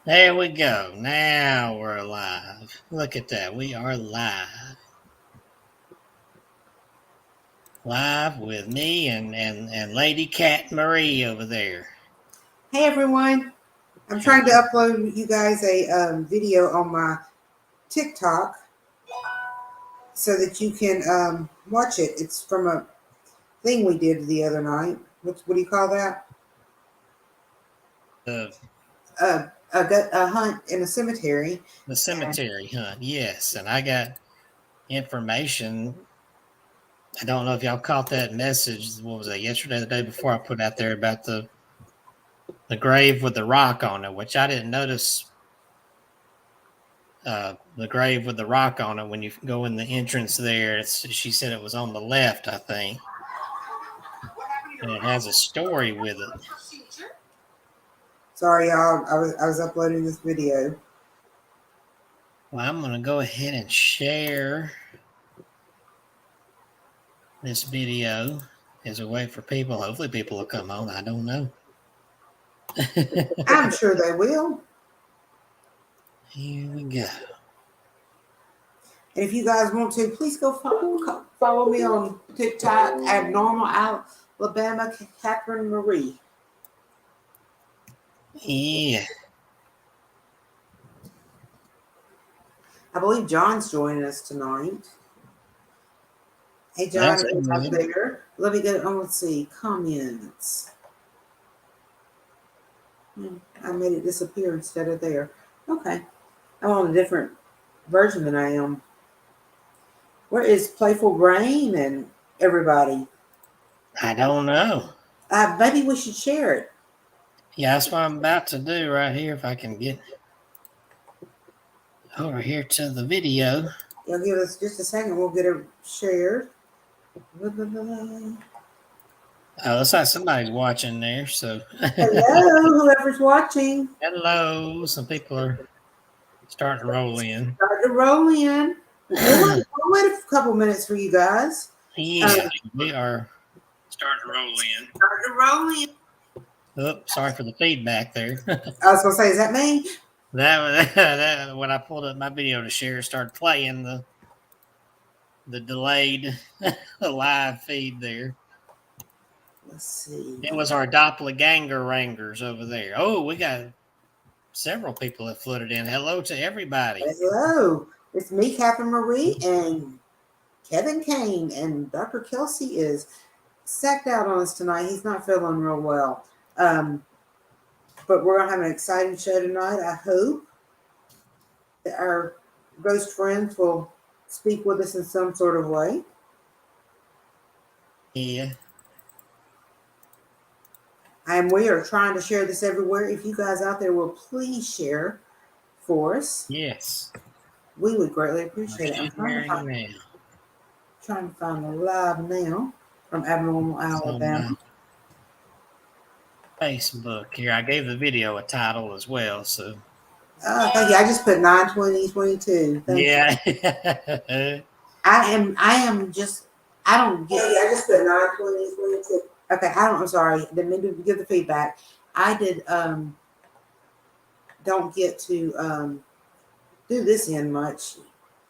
There we go. Now we're alive. Look at that. We are live. Live with me and Lady Cat Marie over there. Hey everyone, I'm trying to upload you guys a video on my TikTok so that you can watch it. It's from a thing we did the other night. What do you call that? The A hunt in a cemetery. the And cemetery hunt. Yes, and I got information. I don't know if y'all caught that message. What was that? Yesterday, the day before, I put out there about the grave with the rock on it, which I didn't notice. The grave with the rock on it when you go in the entrance there. She said it was on the left, I think, and it has a story with it. sorry, y'all, I was uploading this video. Well, I'm going to go ahead and share this video as a way for people. Hopefully, people will come on. I don't know. I'm sure they will. Here we go. And if you guys want to, please go follow me on TikTok at Normal Alabama Catherine Marie. Yeah. I believe John's joining us tonight. Hey, John, That's are you out good. there? Let me go. Oh, let's see. Comments. I made it disappear instead of there. Okay. I'm on a different version than I am. Where is Playful Brain and everybody? I don't know. Maybe we should share it. Yeah, that's what I'm about to do right here. If I can get over here to the video. You'll give us just a second. We'll get it shared. Hello, Oh, looks like somebody's watching there. So, whoever's watching. hello. Some people are starting to roll in. Start to roll in. We'll wait a couple minutes for you guys. Yeah, we are starting to roll in. Start to roll in. Oh, sorry for the feedback there. I was going to say, is that me? that when I pulled up my video to share, started playing the delayed live feed there. Let's see. It was our doppelganger rangers over there. Oh, we got several people that flooded in. Hello to everybody. Hello. It's me, Catherine Marie, and Kevin Cain. And Dr. Kelsey is sacked out on us tonight. He's not feeling real well. But we're going to have an exciting show tonight. I hope that our ghost friends will speak with us in some sort of way. Yeah. And we are trying to share this everywhere. If you guys out there will please share for us. Yes. We would greatly appreciate it. I'm trying to find the live now from Abnormal Alabama. Facebook here. I gave the video a title as well, so. Thank you. I just put 9/20/22. Thank yeah. you. I don't get. Yeah, I just put 9/20/22. Okay, I'm sorry. Didn't mean to give the feedback. I did don't get to do this in much.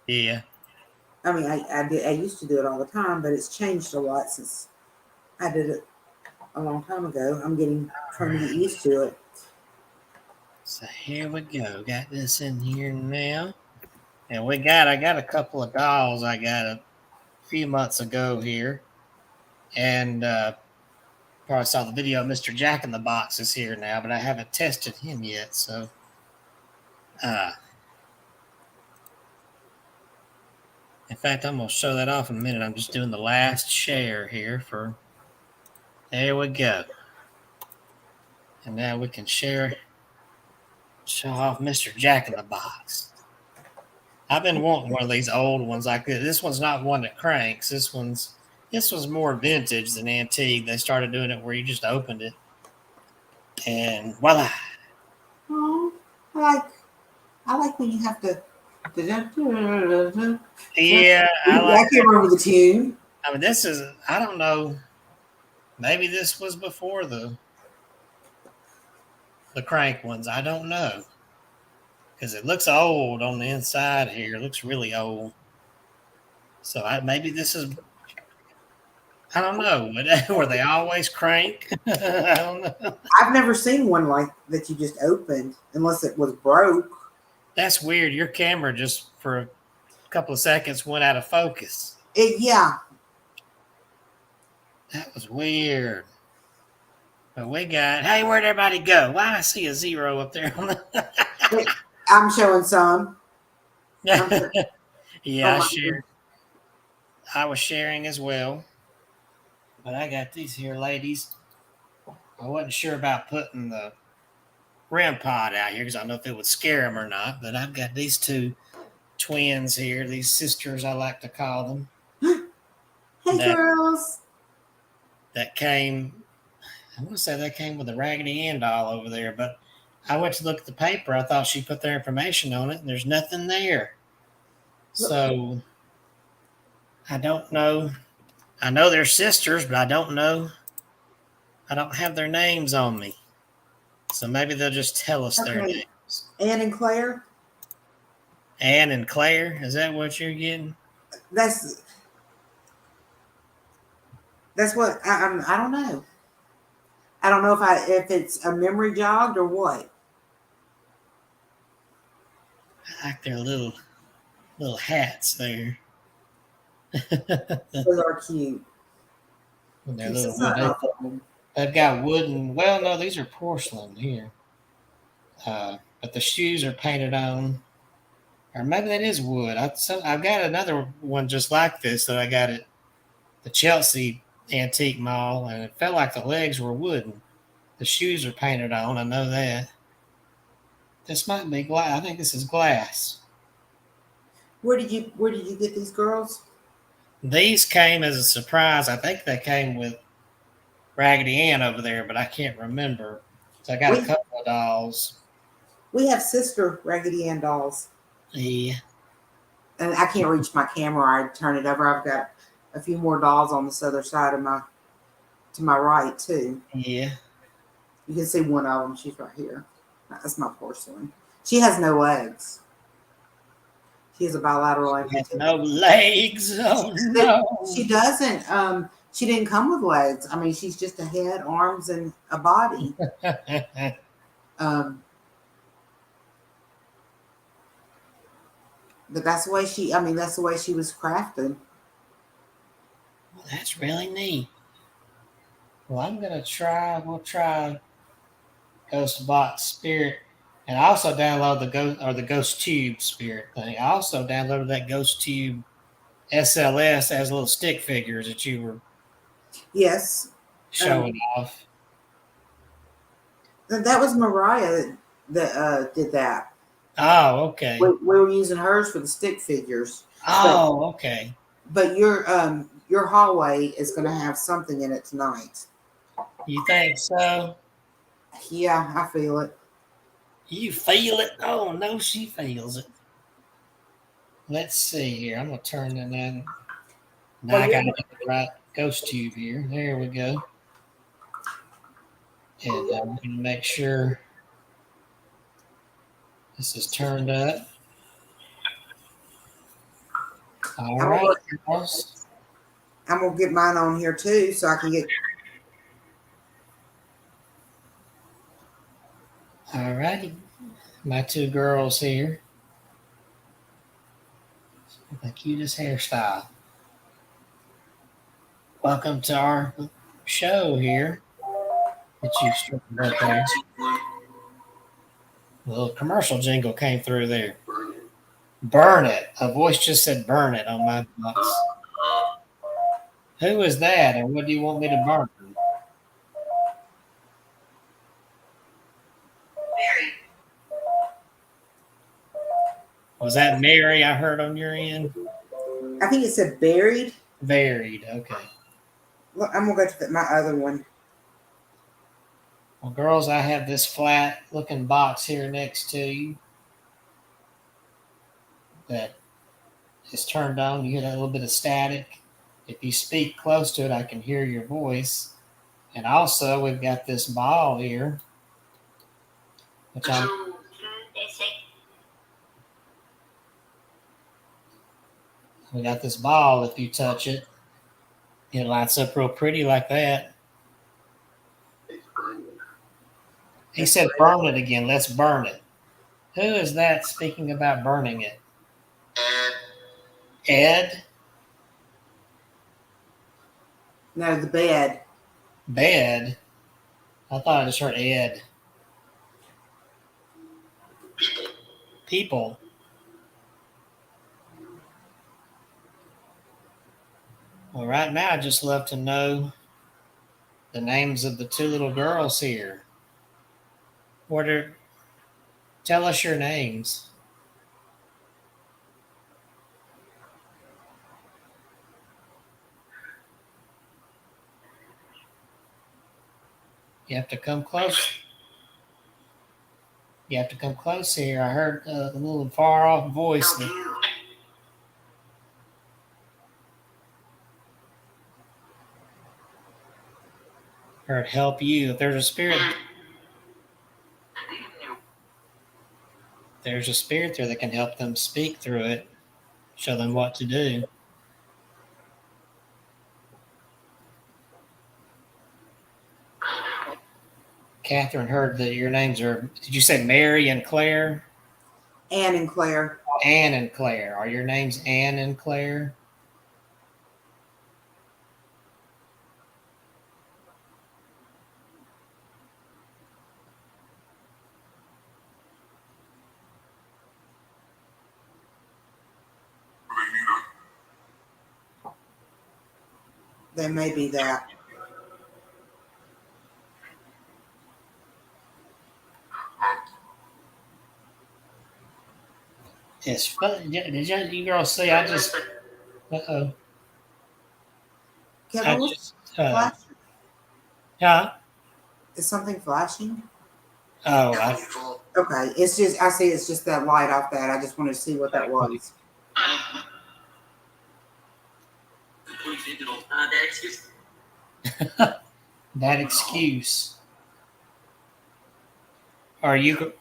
Yeah. I mean, I used to do it all the time, but it's changed a lot since I did it a long time ago. I'm trying to get used to it. So here we go. Got this in here now. And I got a couple of dolls I got a few months ago here. And probably saw the video of Mr. Jack in the Box is here now, but I haven't tested him yet. So in fact, I'm going to show that off in a minute. I'm just doing the last share here for. There we go. And now we can show off Mr. Jack in the Box. I've been wanting one of these old ones like this. This one's not one that cranks. This was more vintage than antique. They started doing it where you just opened it. And voila. Oh, I like when you have to. Yeah, I can't remember the tune. I mean, I don't know. Maybe this was before the crank ones. I don't know. because it looks old on the inside here. It looks really old. So maybe this is, I don't know. Were they always crank? I don't know. I've never seen one like that you just opened unless it was broke. That's weird. Your camera just for a couple of seconds went out of focus. Yeah. That was weird. But we got, hey, where'd everybody go? Why I see a 0 up there? I'm showing some. Yeah, Oh I my shared. I was sharing as well. But I got these here ladies. I wasn't sure about putting the REM pod out here because I don't know if it would scare them or not. But I've got these two twins here, these sisters, I like to call them. Hey, that girls. that came. I want to say they came with a Raggedy Ann doll over there, but I went to look at the paper. I thought she put their information on it, and there's nothing there. So I don't know. I know they're sisters, but I don't know. I don't have their names on me. So maybe they'll just tell us their Okay. names. Anne and Claire. Anne and Claire, is that what you're getting? That's what I don't know. I don't know if it's a memory jogged or what. I like their little hats there. Those are cute. Their Keeps the little sun wood. off of them. They've got wooden. Well, no, these are porcelain here. But the shoes are painted on, or maybe that is wood. I've got another one just like this that I got at the Chelsea Antique Mall, and it felt like the legs were wooden. The shoes are painted on. I know that. This might be glass. I think this is glass. Where did you get these girls? These came as a surprise. I think they came with Raggedy Ann over there, but I can't remember. So I got a couple of dolls. We have sister Raggedy Ann dolls. Yeah. And I can't reach my camera. I turn it over. I've got a few more dolls on this other side of to my right too. Yeah. You can see one of them. She's right here. That's my porcelain. She has no legs. She has a bilateral amputee. No legs. Oh no. She doesn't. She didn't come with legs. I mean, she's just a head, arms, and a body. But that's the way she. I mean, that's the way she was crafted. Well, that's really neat. Well, I'm gonna try. We'll try Ghost Box Spirit, and I also download the Ghost Tube Spirit thing. I also downloaded that Ghost Tube SLS as little stick figures that you were showing off. That was Mariah that did that. Oh, okay. We were using hers for the stick figures. Oh, okay. But your hallway is going to have something in it tonight. You think so? Yeah, I feel it. You feel it? Oh no, she feels it. Let's see here. I'm gonna turn it in. Now I got the right Ghost Tube here. There we go. And I'm gonna make sure this is turned up. All right, girls. I'm gonna get mine on here too, so I can get. All righty, my two girls here. The cutest hairstyle. Welcome to our show here. That you straightened up there. A little commercial jingle came through there. Burn it. A voice just said burn it on my box. Who is that, and what do you want me to burn? Mary. Was that Mary I heard on your end? I think it said buried. Buried, okay. Look, I'm gonna go to my other one. Well, girls, I have this flat looking box here next to you that is turned on. You get a little bit of static. If you speak close to it, I can hear your voice. And also, we've got this ball here, which We got this ball. If you touch it, it lights up real pretty like that. He said, burn it again. Let's burn it. Who is that speaking about burning it? Ed? No, the bed. Bed? I thought I just heard Ed. People. Well, right now, I'd just love to know the names of the two little girls here. Tell us your names. You have to come close. You have to come close here. I heard a little far off voice. Heard help you. If there's a spirit there that can help them speak through it, show them what to do. Catherine heard that your names are, did you say Mary and Claire? Anne and Claire. Anne and Claire. Are your names Anne and Claire? They may be that. It's fun. Did you girls see? I just. Uh-oh. Kevin, what's flashing? Yeah. Is something flashing? Oh. Okay. It's just, I see it's just that light off that. I just wanted to see what that was. That excuse. Are you?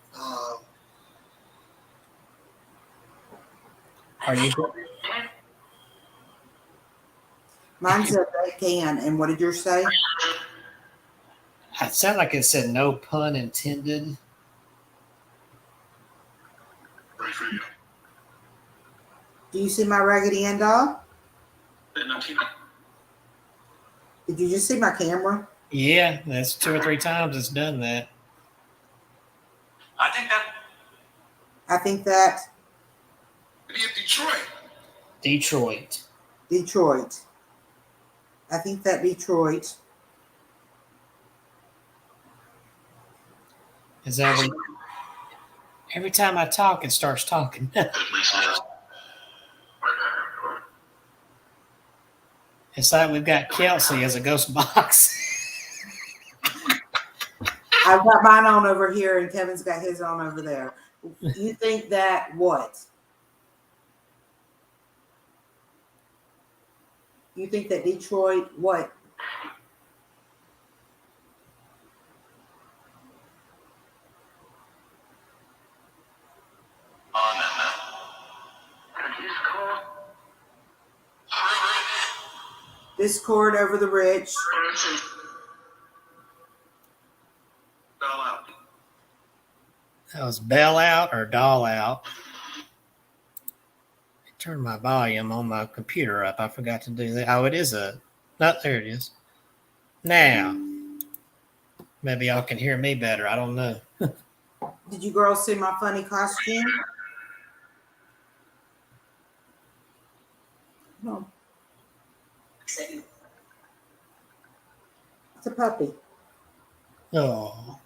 Mine said they can. And what did yours say? It sounded like it said no pun intended. Do you see my Raggedy Ann doll? Did you just see my camera? Yeah, that's 2 or 3 times it's done that. I think that. Detroit. I think that Detroit. Is that every time I talk, it starts talking. It's like we've got Kelsey as a ghost box. I've got mine on over here, and Kevin's got his on over there. You think that what? You think that Detroit what? Discord over the rich. That was bell out or doll out. I turned my volume on my computer up. I forgot to do that. Oh, it is a. No, there it is. Now, maybe y'all can hear me better. I don't know. Did you girls see my funny costume? No. It's a puppy. Oh.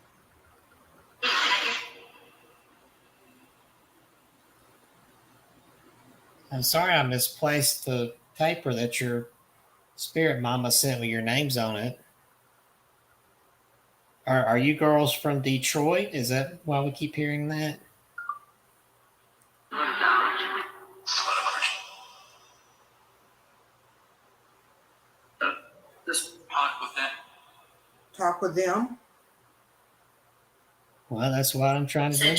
I'm sorry I misplaced the paper that your spirit mama sent with your names on it. Are you girls from Detroit? Is that why we keep hearing that? Talk with them. Well, that's what I'm trying to do.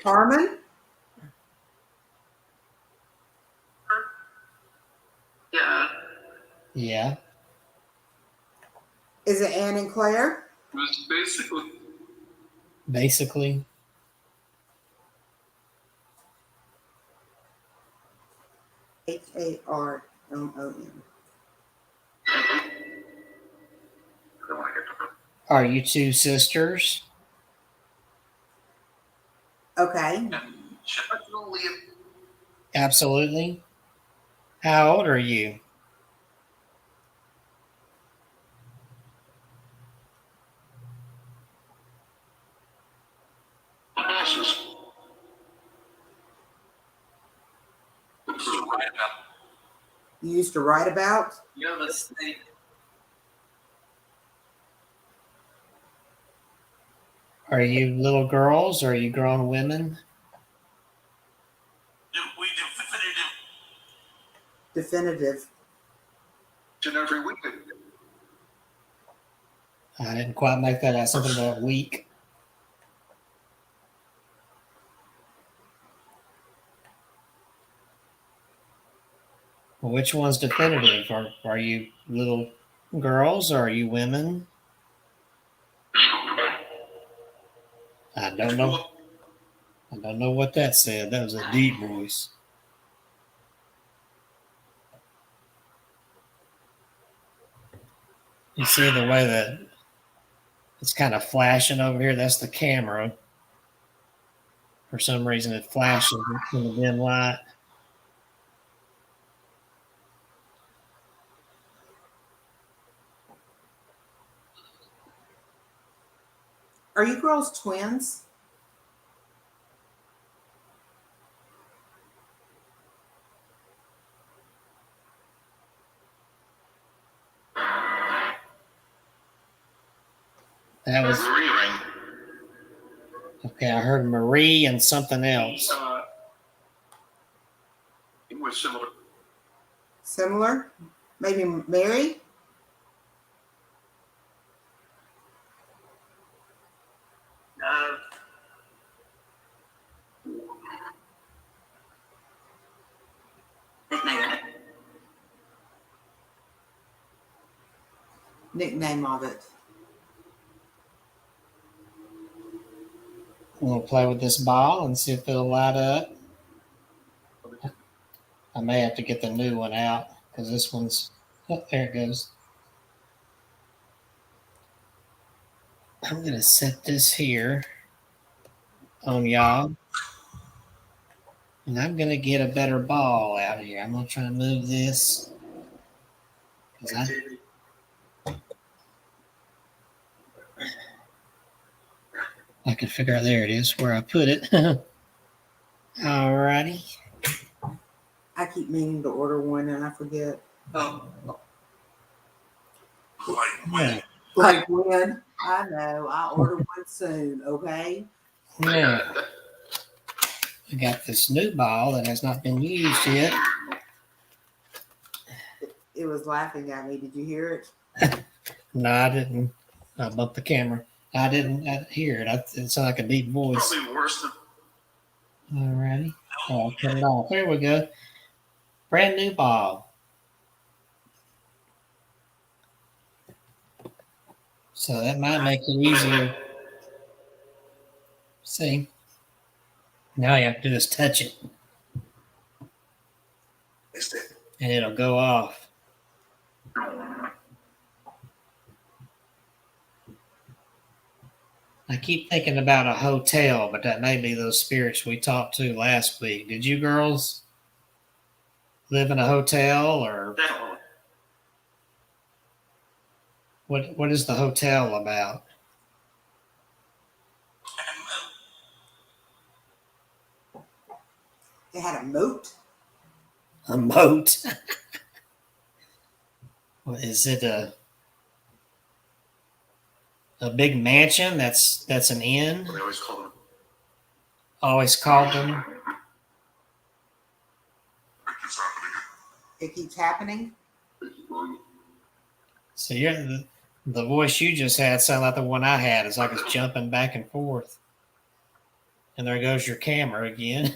Carmen? Yeah. Yeah. Is it Ann and Claire? It was basically. Basically. Harmon. Are you two sisters? Okay. Absolutely. How old are you? You used to write about? Yeah, let's think. Are you little girls or are you grown women? We Definitive. every week. I didn't quite make that out. Something about week. Well, which one's definitive? Are you little girls or are you women? I don't know. I don't know what that said. That was a deep voice. You see the way that it's kind of flashing over here? That's the camera. For some reason, it flashes in the dim light. Are you girls twins? That was okay. I heard Marie and something else. It was similar. Similar? Maybe Mary? Nickname of it. I'm gonna play with this ball and see if it'll light up. I may have to get the new one out because this one's. Oh, there it goes. I'm gonna set this here on y'all, and I'm gonna get a better ball out here. I'm gonna try to move this because I can figure out there it is where I put it. Alrighty. I keep meaning to order one and I forget. Oh. Yeah. Like when? I know. I'll order one soon, okay? Yeah. I got this new ball that has not been used yet. It was laughing at me. Did you hear it? No, I didn't. I bumped the camera. I didn't hear it. It sounded like a deep voice. Probably worse than. Alrighty. Oh, I'll turn it off. There we go. Brand new ball. So that might make it easier. See? Now you have to do is touch it. And it'll go off. I keep thinking about a hotel, but that may be those spirits we talked to last week. Did you girls live in a hotel or what is the hotel about? It had a moat. A moat? What, is it a big mansion that's an inn? They always call them. Always called them. It keeps happening. So you're the voice you just had sounded like the one I had. It's like it's jumping back and forth. And there goes your camera again.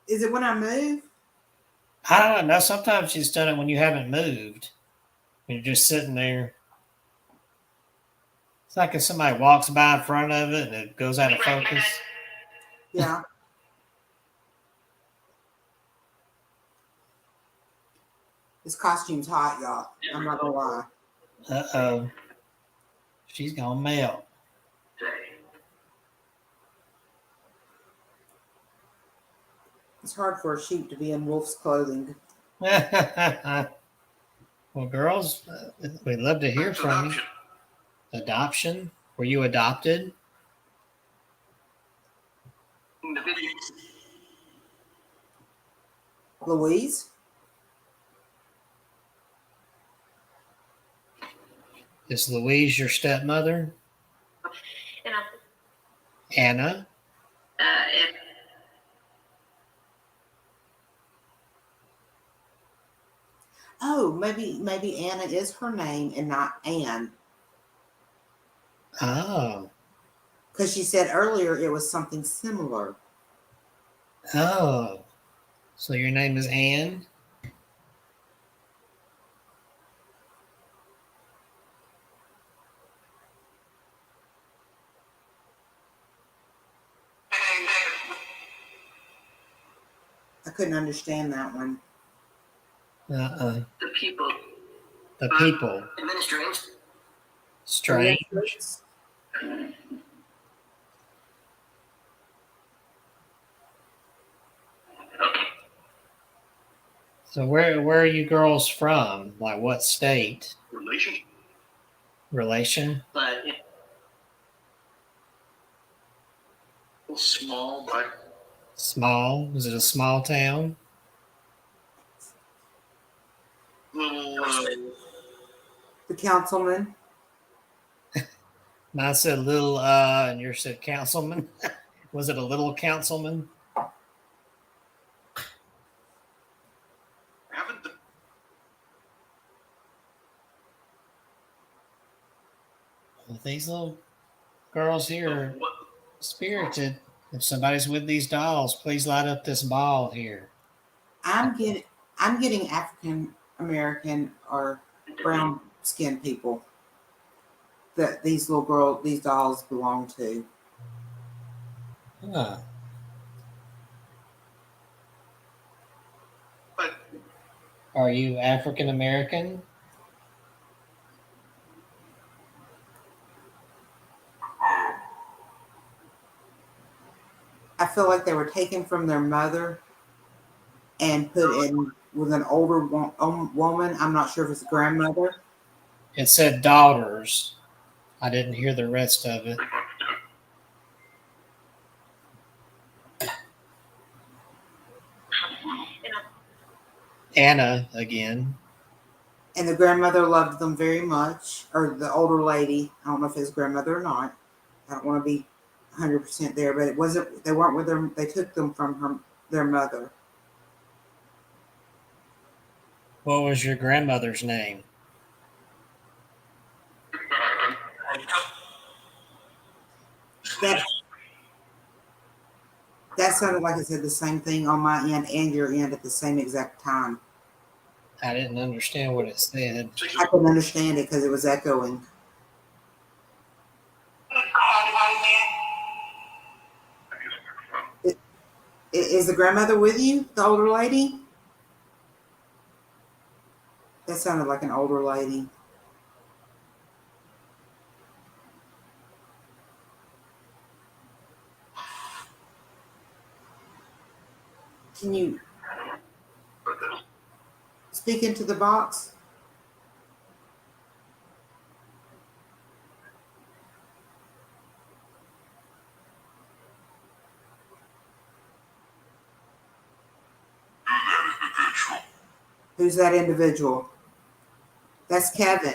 Is it when I move? I don't know. Sometimes she's done it when you haven't moved. When you're just sitting there. It's like if somebody walks by in front of it and it goes out of focus. Yeah. This costume's hot, y'all. I'm not gonna lie. Uh-oh. She's gonna melt. It's hard for a sheep to be in wolf's clothing. Well, girls, we'd love to hear That's from adoption. you. Adoption? Were you adopted? In the video. Louise? Is Louise your stepmother? Anna? Oh, maybe Anna is her name and not Anne. Oh. Because she said earlier it was something similar. Oh. So your name is Anne? I couldn't understand that one. Uh-uh. The people. The people. Administrators. Strange. So where are you girls from? Like what state? Relation. Relation? But small, but Small? Is it a small town? little. The councilman. Mine said little and yours said councilman. Was it a little councilman? Haven't the Well, these little girls here are spirited. If somebody's with these dolls, please light up this ball here. I'm getting African American or brown skinned people that these dolls belong to. Huh. But Are you African American? I feel like they were taken from their mother and put in with an older woman. I'm not sure if it's a grandmother. It said daughters. I didn't hear the rest of it. Anna again. And the grandmother loved them very much, or the older lady. I don't know if it's grandmother or not. I don't want to be 100% there, but it wasn't. They weren't with them. They took them from their mother. What was your grandmother's name? That sounded like it said the same thing on my end and your end at the same exact time. I didn't understand what it said. I couldn't understand it because it was echoing. Is the grandmother with you, the older lady? That sounded like an older lady. Can you speak into the box? Who's that individual? That's Kevin.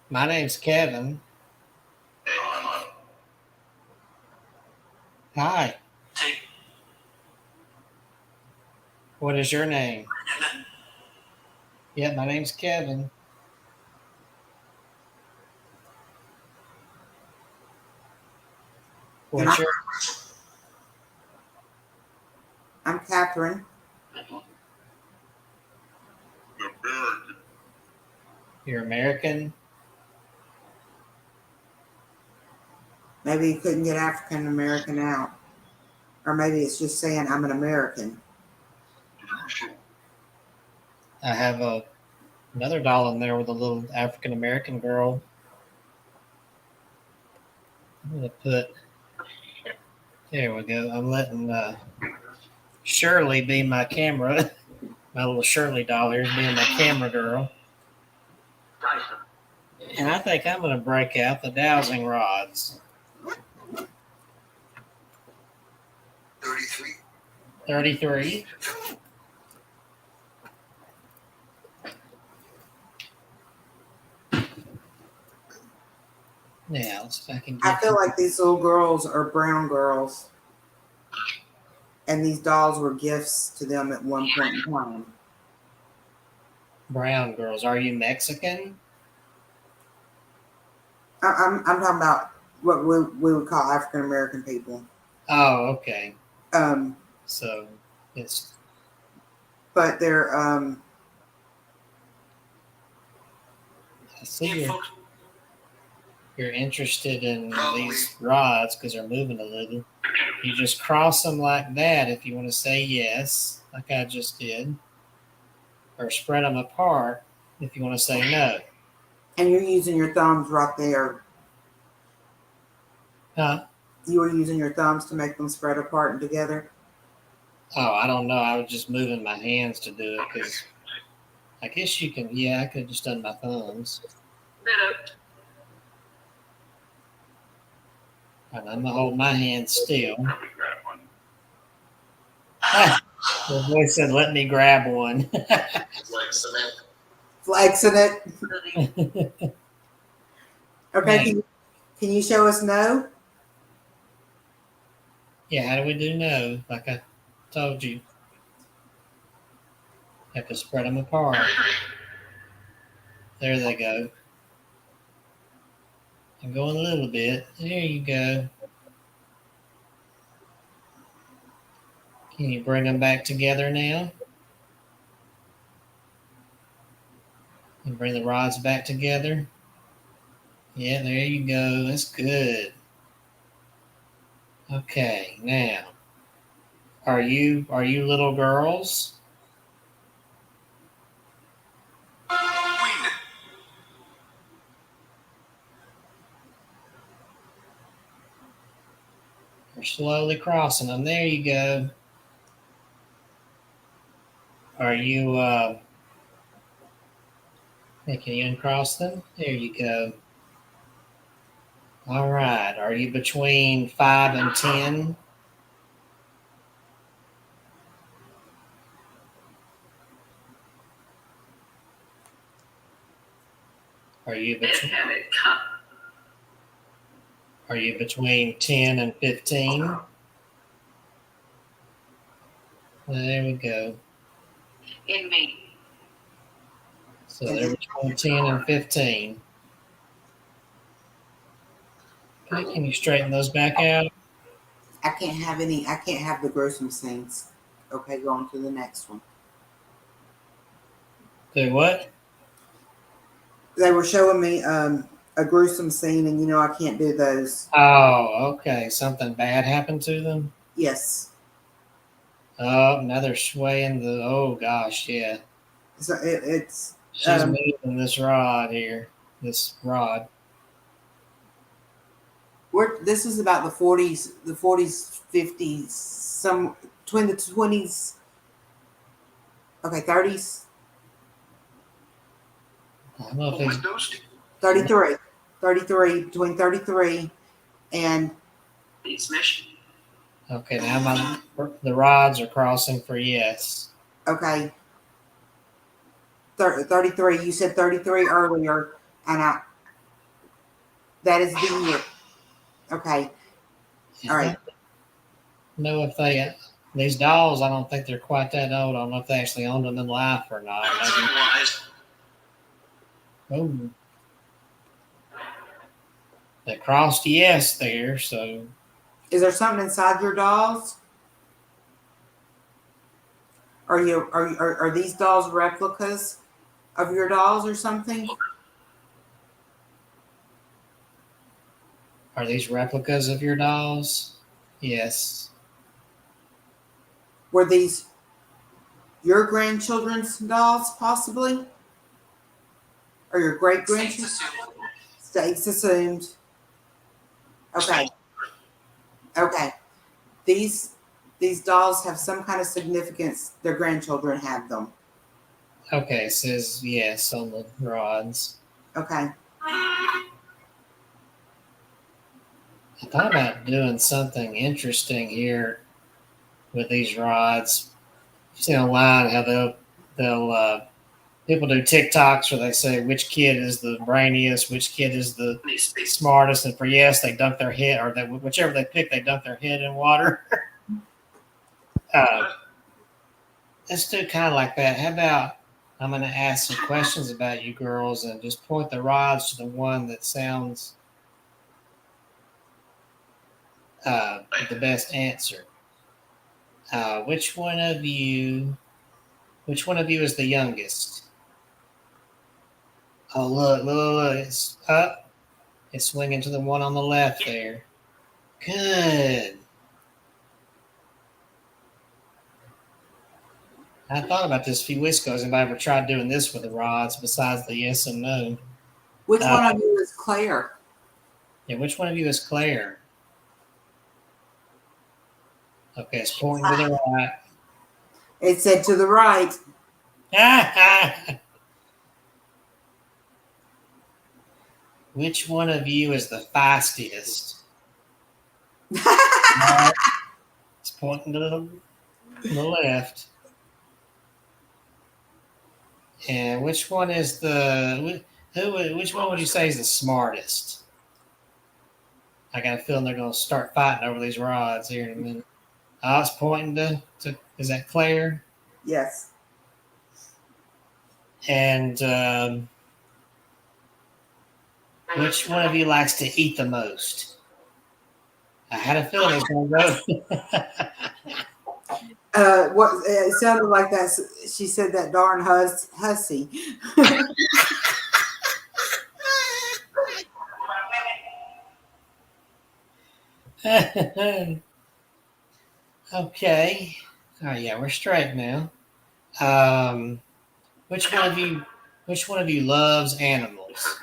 My name's Kevin. Hi. What is your name? Yeah, my name's Kevin. What's your Catherine. American. You're American? Maybe he couldn't get African American out. Or maybe it's just saying I'm an American. I have another doll in there with a little African American girl. I'm gonna put. There we go. I'm letting Shirley be my camera. My little Shirley doll here is being my camera girl. And I think I'm gonna break out the dowsing rods. 33. 33. Now, let's see if I can I get. feel like these little girls are brown girls. And these dolls were gifts to them at one point in time. Brown girls. Are you Mexican? I'm talking about what we would call African American people. Oh, okay. Um, So it's but they're I see you're interested in these rods because they're moving a little. You just cross them like that if you want to say yes, like I just did, or spread them apart if you want to say no. and you're using your thumbs right there. Huh? You were using your thumbs to make them spread apart and together. Oh, I don't know. I was just moving my hands to do it because I guess you can. Yeah, I could have just done my thumbs. And I'm gonna hold my hand still. The voice said, "Let me grab one." Flexing it. Okay, Man. can you show us no? Yeah, how do we do no? Like I told you, have to spread them apart. There they go. I'm going a little bit. There you go. Can you bring them back together now? And bring the rods back together. Yeah, there you go. That's good. Okay, now, are you little girls? We're slowly crossing them. There you go. Are you hey, can you uncross them? There you go. All right. Are you between 5 and 10? Are you between 10 and 15? There we go. In me. So they're between 10 and 15. Okay, can you straighten those back out? I can't have the gruesome scenes. Okay, go on to the next one. Do what? They were showing me a gruesome scene, and I can't do those. Oh, okay. Something bad happened to them? Yes. Oh, now they're swaying the. Oh, gosh, yeah. So it's She's moving this rod here. This rod. this is about the 40s, 50s, some between the 20s. Okay, 30s. I don't know if it's 33. 33, between 33 and okay. Now the rods are crossing for yes. okay. 33. You said 33 earlier, and that is the year. Okay. All right. Know if these dolls, I don't think they're quite that old. I don't know if they actually owned them in life or not. Oh, they crossed yes there. So Is there something inside your dolls? Are these dolls replicas of your dolls or something? Are these replicas of your dolls? Yes. Were these your grandchildren's dolls, possibly? Or your great grandchildren? States assumed. Okay. Okay. These dolls have some kind of significance. Their grandchildren have them. Okay, it says yes on the rods. Okay. I thought about doing something interesting here with these rods. You see online how they'll people do TikToks where they say which kid is the brainiest, which kid is the smartest, and for yes, they dunk their head, or whichever they pick, they dunk their head in water. Let's do kind of like that. How about I'm going to ask some questions about you girls and just point the rods to the one that sounds the best answer. Which one of you is the youngest? Oh, look, it's up. It's swinging to the one on the left there. Good. I thought about this a few weeks ago. Has anybody ever tried doing this with the rods besides the yes and no? Which one of you is Claire? Yeah, which one of you is Claire? Okay, it's pointing to the right. It said to the right. Which one of you is the feistiest? It's pointing to the left. And which one is which one would you say is the smartest? I got a feeling they're going to start fighting over these rods here in a minute. I was pointing to is that Claire? Yes. And which one of you likes to eat the most? I had a feeling it was going to go. What it sounded like that. She said that darn hussy. Okay. Oh yeah, we're straight now. Which one of you loves animals?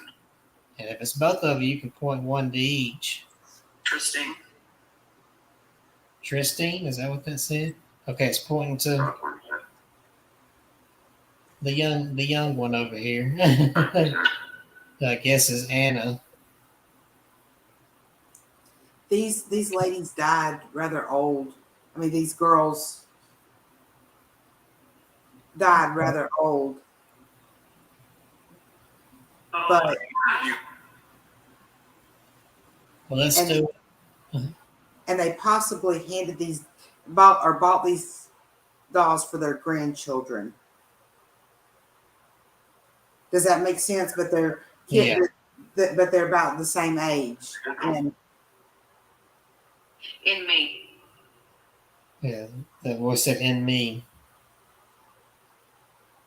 And if it's both of you, you can point one to each. Tristine, is that what that said? Okay, it's pointing to the young one over here. I guess is Anna. These ladies died rather old. I mean, these girls died rather old. But Well, let's do it. And they possibly bought these dolls for their grandchildren. Does that make sense? But they're kids, but they're about the same age. And In me. Yeah, the voice said in me.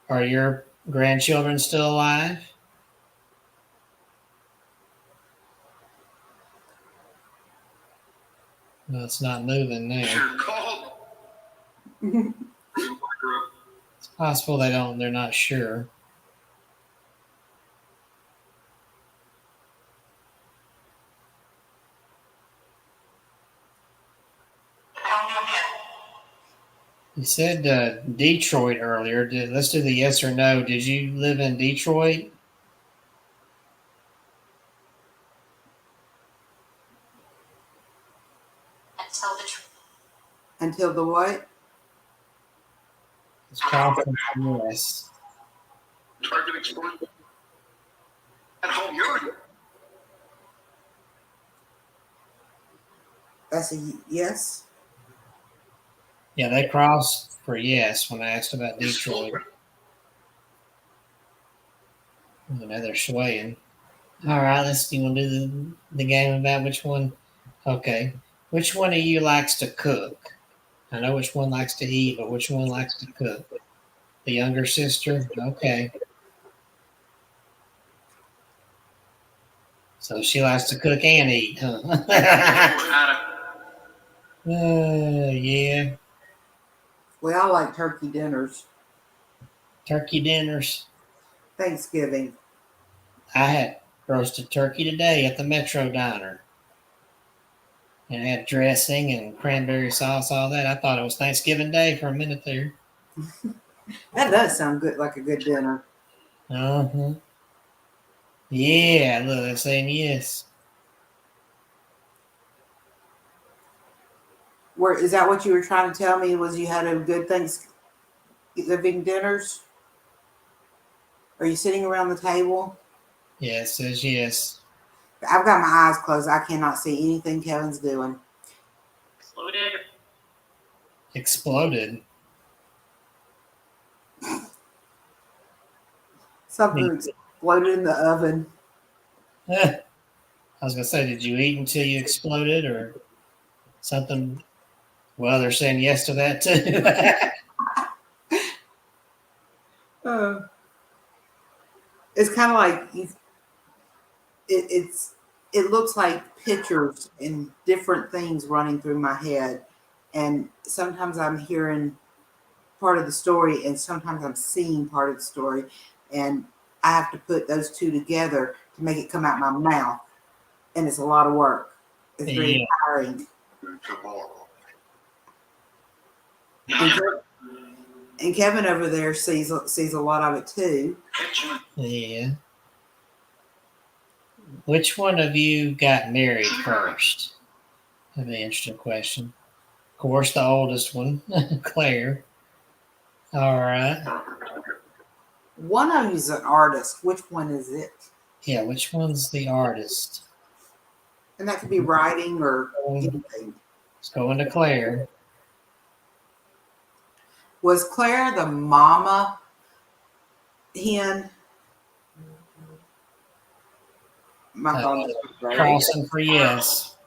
Are your grandchildren still alive? No, it's not moving now. It's possible they're not sure. You said Detroit earlier. Let's do the yes or no. Did you live in Detroit? until the what? It's confidence, yes. Target exploded. At home, you're. That's a yes. Yeah, they crossed for yes when I asked about Detroit. Well, now they're swaying. All right, you want to do the game about which one? Okay. Which one of you likes to cook? I know which one likes to eat, but which one likes to cook? The younger sister? Okay. So she likes to cook and eat, huh? Yeah. We all like turkey dinners. Turkey dinners. Thanksgiving. I had roasted turkey today at the Metro Diner. And it had dressing and cranberry sauce, all that. I thought it was Thanksgiving Day for a minute there. That does sound good, like a good dinner. Uh-huh. Yeah, look, they're saying yes. Where is that what you were trying to tell me? Was you had a good Thanksgiving dinners? Are you sitting around the table? Yeah, it says yes. I've got my eyes closed. I cannot see anything Kevin's doing. Exploded. Something exploded in the oven. I was gonna say, did you eat until you exploded or something? Well, they're saying yes to that too. It's kind of like it looks like pictures and different things running through my head, and sometimes I'm hearing part of the story, and sometimes I'm seeing part of the story, and I have to put those two together to make it come out my mouth, and it's a lot of work. It's very tiring. And Kevin over there sees a lot of it too. Yeah. Which one of you got married first? That'd be an interesting question. Of course, the oldest one, Claire. All right. One of you's an artist. Which one is it? Yeah, which one's the artist? And that could be writing or anything. Let's go into Claire. Was Claire the mama hen? My phone just was right. Crossing for yes.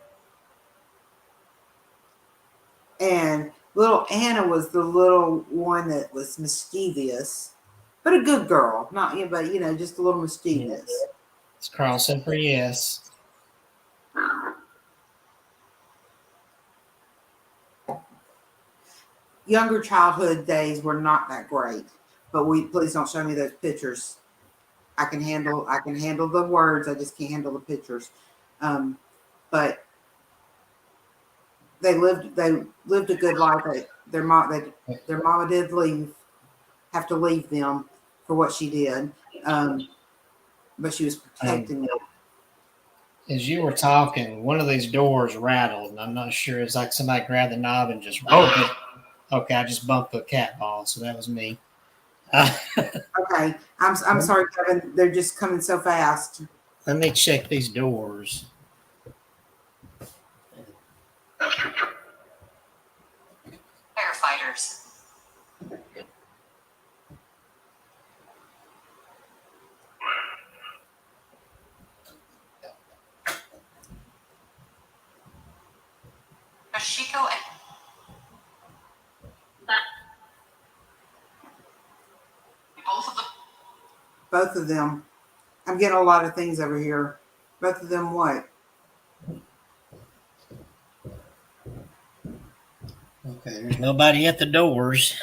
And little Anna was the little one that was mischievous, but a good girl. Not, but just a little mischievous. It's crossing for yes. Younger childhood days were not that great, but please don't show me those pictures. I can handle the words. I just can't handle the pictures. But they lived a good life. Their mama did have to leave them for what she did, but she was protecting them. As you were talking, one of these doors rattled, and I'm not sure. It's like somebody grabbed the knob and just broke it. Okay, I just bumped the cat ball, so that was me. Okay, I'm sorry, Kevin. They're just coming so fast. Let me check these doors. Firefighters. Ashiko and Both of them. I'm getting a lot of things over here. Both of them what? Okay, there's nobody at the doors.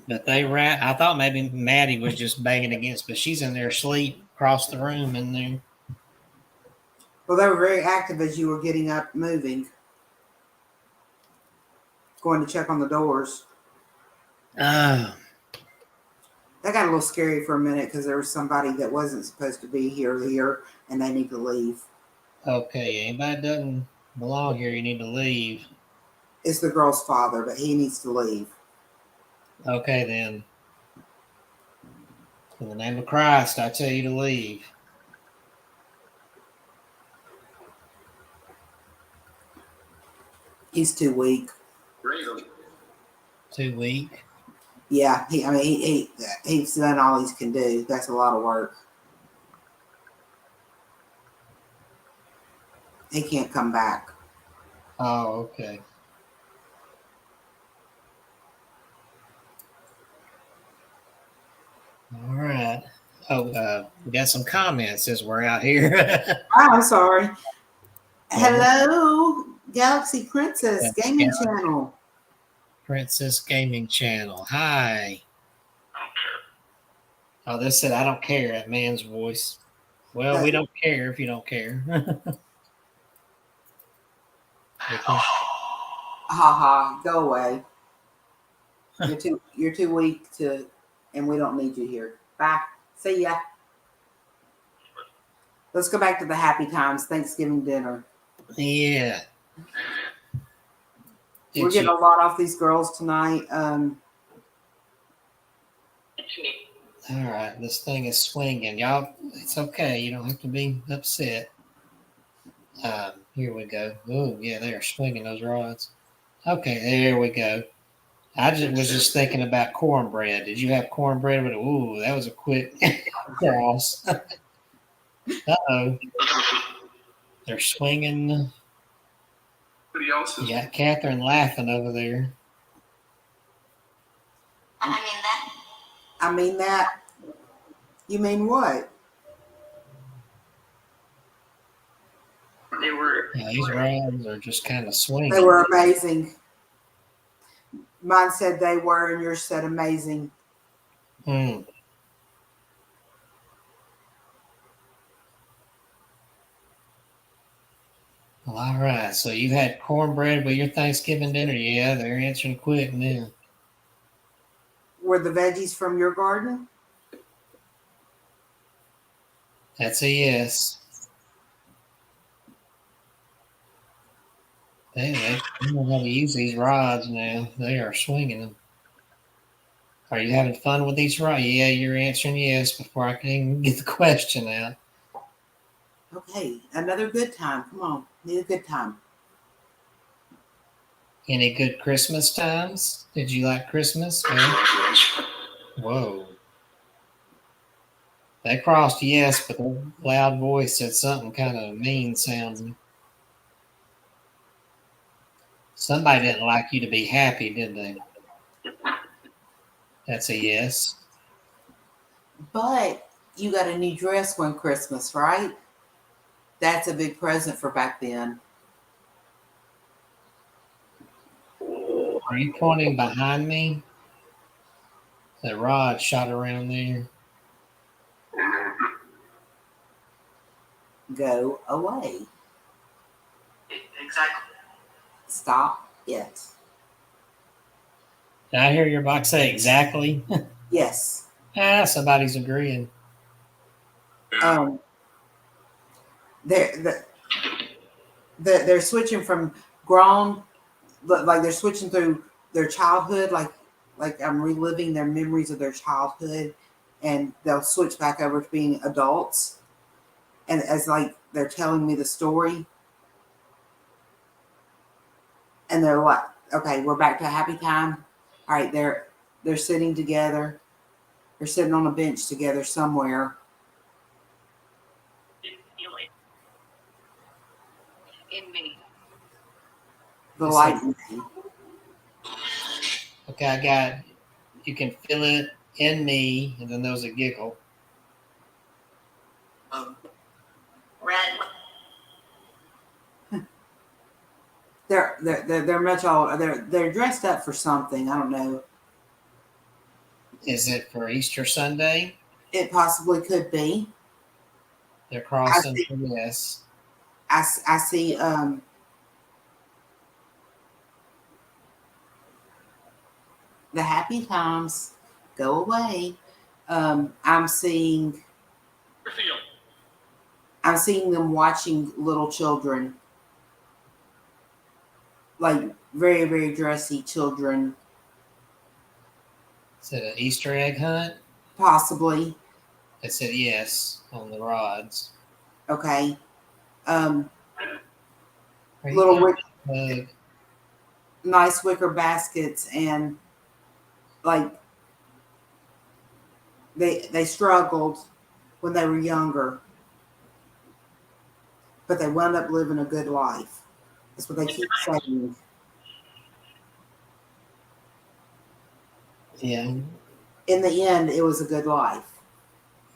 But I thought maybe Maddie was just banging against, but she's in there asleep across the room in there. Well, they were very active as you were getting up, moving, going to check on the doors. Oh. That got a little scary for a minute because there was somebody that wasn't supposed to be here, and they need to leave. Okay, anybody that doesn't belong here, you need to leave. It's the girl's father, but he needs to leave. Okay, then. In the name of Christ, I tell you to leave. He's too weak. Too weak? Yeah, he's done all he can do. That's a lot of work. He can't come back. Oh, okay. All right. Oh, we got some comments as we're out here. Oh, I'm sorry. Well, Hello, Galaxy Princess that's Gaming Channel. Princess Gaming Channel. Hi. I don't care. Oh, this said I don't care. That man's voice. Well, we don't care if you don't care. Ha, go away. You're too weak to, and we don't need you here. Bye. See ya. Let's go back to the happy times. Thanksgiving dinner. Yeah. We're getting a lot off these girls tonight. It's me. All right, this thing is swinging, y'all. It's okay. You don't have to be upset. Here we go. Oh, yeah, they are swinging those rods. Okay, there we go. I was just thinking about cornbread. Did you have cornbread with? Ooh, that was a quick cross. Uh-oh, they're swinging. Somebody else is. You got Catherine laughing over there. I mean that. You mean what? They were. Yeah, these rods are just kind of swinging. They were amazing. Mine said they were, and yours said amazing. Hmm. Well, all right. So you had cornbread with your Thanksgiving dinner? Yeah, they're answering quick now. Were the veggies from your garden? That's a yes. They know how to use these rods now. They are swinging them. Are you having fun with these rods? Yeah, you're answering yes before I can even get the question out. Okay, another good time. Come on, need a good time. Any good Christmas times? Did you like Christmas? Whoa. They crossed yes, but the loud voice said something kind of mean sounding. Somebody didn't like you to be happy, did they? That's a yes. But you got a new dress one Christmas, right? That's a big present for back then. Are you pointing behind me? The rod shot around there. Go away. Exactly. Stop it. Did I hear your box say exactly? Yes. Somebody's agreeing. They're they're switching from grown, like they're switching through their childhood, like I'm reliving their memories of their childhood, and they'll switch back over to being adults, and as like they're telling me the story, and they're like, okay, we're back to a happy time. All right, they're sitting together, they're sitting on a bench together somewhere. In me. The light. Okay, I got. You can feel it in me, and then there was a giggle. Red. They're much all they're dressed up for something. I don't know. Is it for Easter Sunday? It possibly could be. They're crossing for yes. I see the happy times go away. I'm seeing them watching little children, like very, very dressy children. Is it an Easter egg hunt? Possibly. It said yes on the rods. Okay. Are Little you nice wicker baskets, and like they struggled when they were younger, but they wound up living a good life. That's what they keep saying. Yeah. In the end, it was a good life.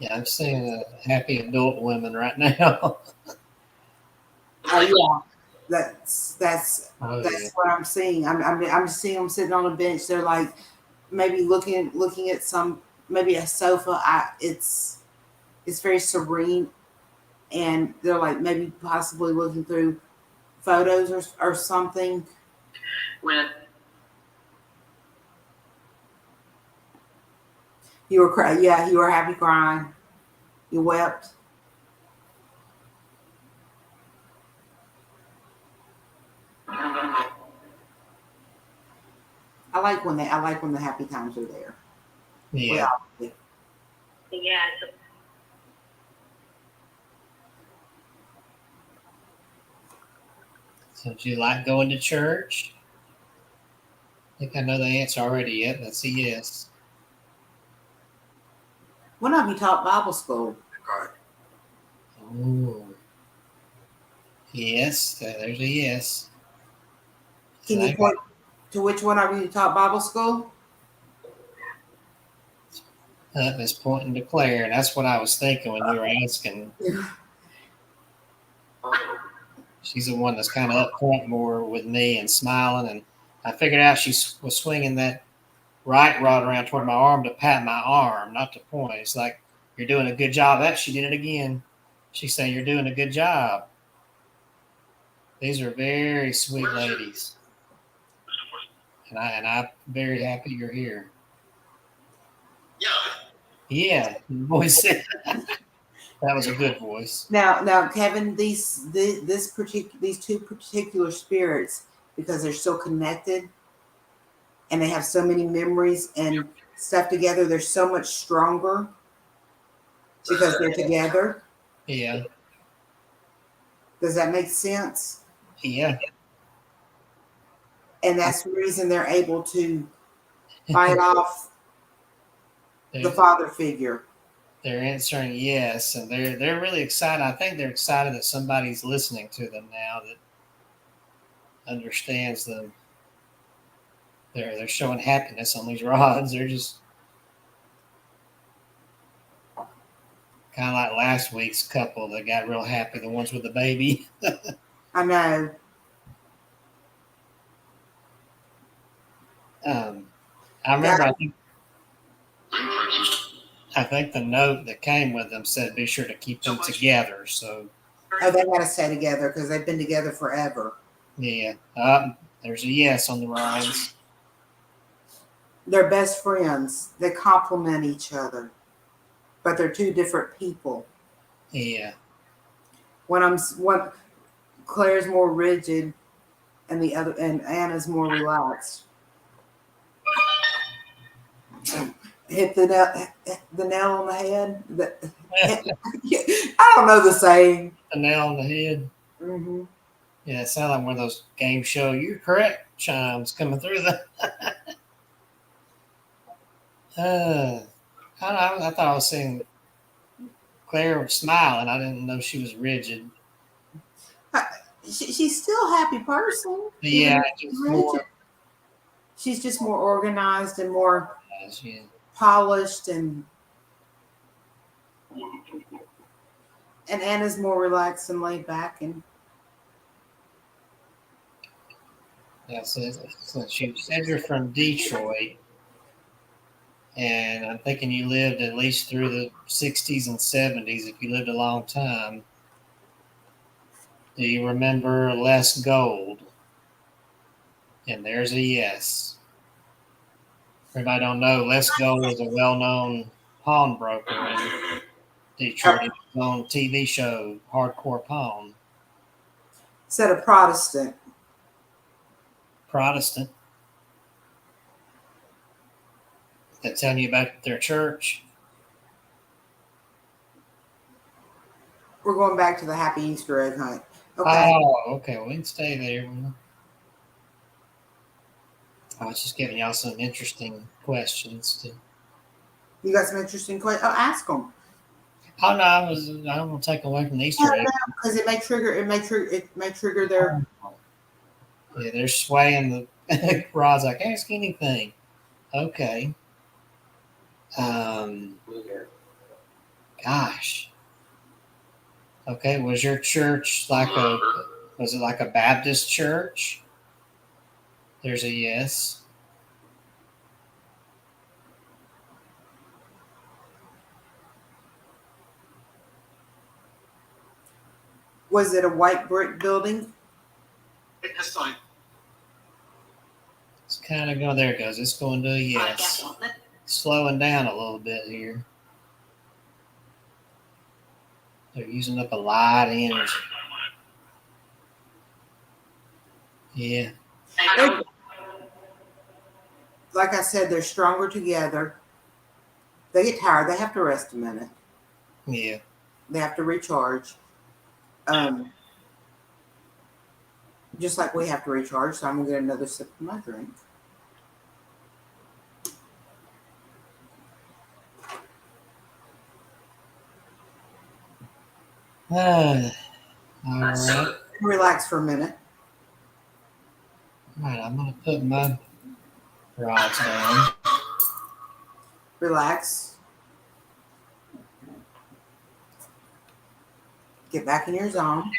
Yeah, I'm seeing happy adult women right now. Yeah, that's Oh yeah. what I'm seeing. I'm just seeing them sitting on a bench. They're like maybe looking at some maybe a sofa. It's very serene, and they're like maybe possibly looking through photos or something. When You were crying. Yeah, you were happy crying. You wept. I like when the happy times are there. Yeah. Well, yeah, So do you like going to church? I think I know the answer already yet. That's a yes. when have you taught Bible school? Oh. Yes, there's a yes. Can you point to which one have you taught Bible school? Miss Point and Claire. That's what I was thinking when you were asking. She's the one that's kind of up front more with me and smiling. And I figured out she was swinging that right rod around toward my arm to pat my arm, not to point. It's like, you're doing a good job. That she did it again. She said, you're doing a good job. These are very sweet ladies. And I'm very happy you're here. Yeah, the voice said that was a good voice. Now, Kevin, these two particular spirits, because they're so connected, and they have so many memories and stuff together, they're so much stronger because they're together. Yeah. Does that make sense? Yeah. And that's the reason they're able to fight off the father figure. They're answering yes, and they're really excited. I think they're excited that somebody's listening to them now that understands them. They're showing happiness on these rods. They're just kind of like last week's couple that got real happy, the ones with the baby. I know. I remember. I think the note that came with them said, "Be sure to keep them together." So, Oh, they got to stay together because they've been together forever. yeah, there's a yes on the rods. They're best friends. They complement each other, but they're two different people. Yeah. One Claire's more rigid, and Anna's more relaxed. Hit the nail on the head. I don't know the saying. The nail on the head. Mm-hmm. Yeah, it sounded like one of those game show. You're correct chimes coming through the. I thought I was seeing Claire smiling. I didn't know she was rigid. She's still a happy person. Yeah, she's just more organized and more yeah. polished, and Anna's more relaxed and laid back. And yeah, so she said you're from Detroit, and I'm thinking you lived at least through the 60s and 70s. If you lived a long time, do you remember Les Gold? And there's a yes. Everybody don't know, Les Gold was a well-known pawnbroker in Detroit. He was on a TV show, Hardcore Pawn. said a Protestant. Protestant. That telling you about their church? We're going back to the happy Easter egg hunt. Okay. Oh, okay. We can stay there. I was just giving y'all some interesting questions. You got some interesting questions? Oh, ask them. Oh no, I don't want to take away from the Easter egg Because it may trigger their. Yeah, they're swaying the rods like, ask anything. Okay. Gosh. Okay, was your church was it like a Baptist church? There's a yes. Was it a white brick building? It's kind of going, there it goes. It's going to a yes. Slowing down a little bit here. They're using up a lot of energy. Yeah. Like I said, they're stronger together. They get tired. They have to rest a minute. Yeah. They have to recharge. Just like we have to recharge. So I'm going to get another sip of my drink. All right. Relax for a minute. All right, I'm going to put my rods down. Relax. Get back in your zone.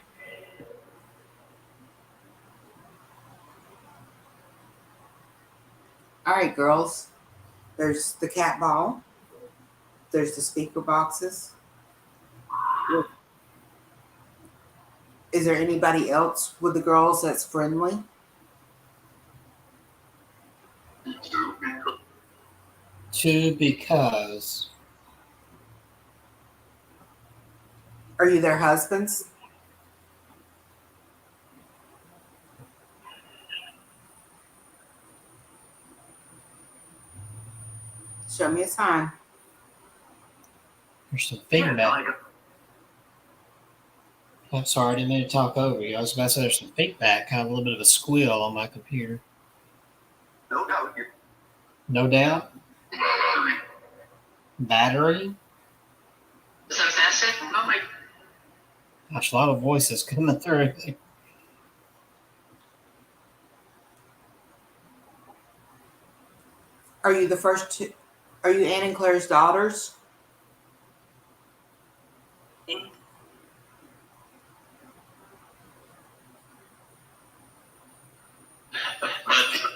All right, girls. There's the cat ball. There's the speaker boxes. Is there anybody else with the girls that's friendly? Two, because Are you their husbands? Show me a sign. there's some feedback. I'm sorry, I didn't mean to talk over you. I was about to say there's some feedback, kind of a little bit of a squeal on my computer. No doubt. No doubt. Battery? Is that faster? Oh my. Gosh, a lot of voices coming through. Are you the first two? Are you Ann and Claire's daughters?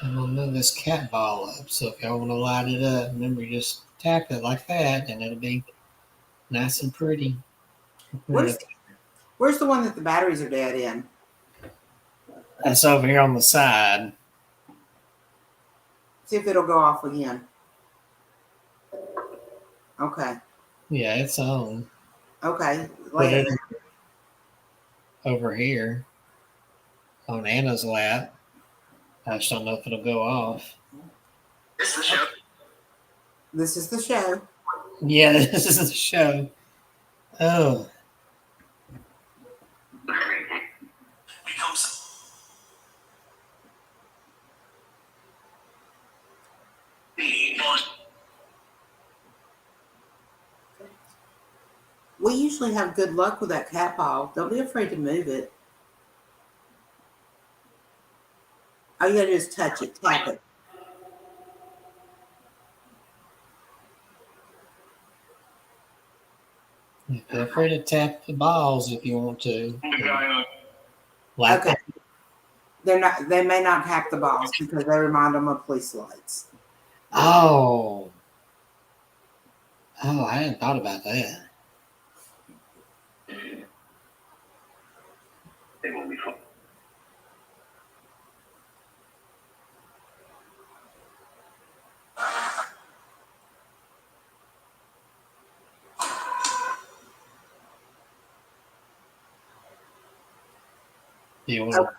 I'm going to move this cat ball up, so if y'all want to light it up, remember you just tap it like that, and it'll be nice and pretty. Where's the one that the batteries are dead in? That's over here on the side. See if it'll go off again. Okay. Yeah, it's on. Okay. Put it over here on Anna's lap. I just don't know if it'll go off. It's the show. This is the show. Yeah, this is the show. Oh. We usually have good luck with that cat ball. Don't be afraid to move it. All you gotta do is touch it, tap it. Feel free to tap the balls if you want to. Like Okay. They may not tap the balls because they remind them of police lights. Oh, I hadn't thought about that. They will be fun. Okay.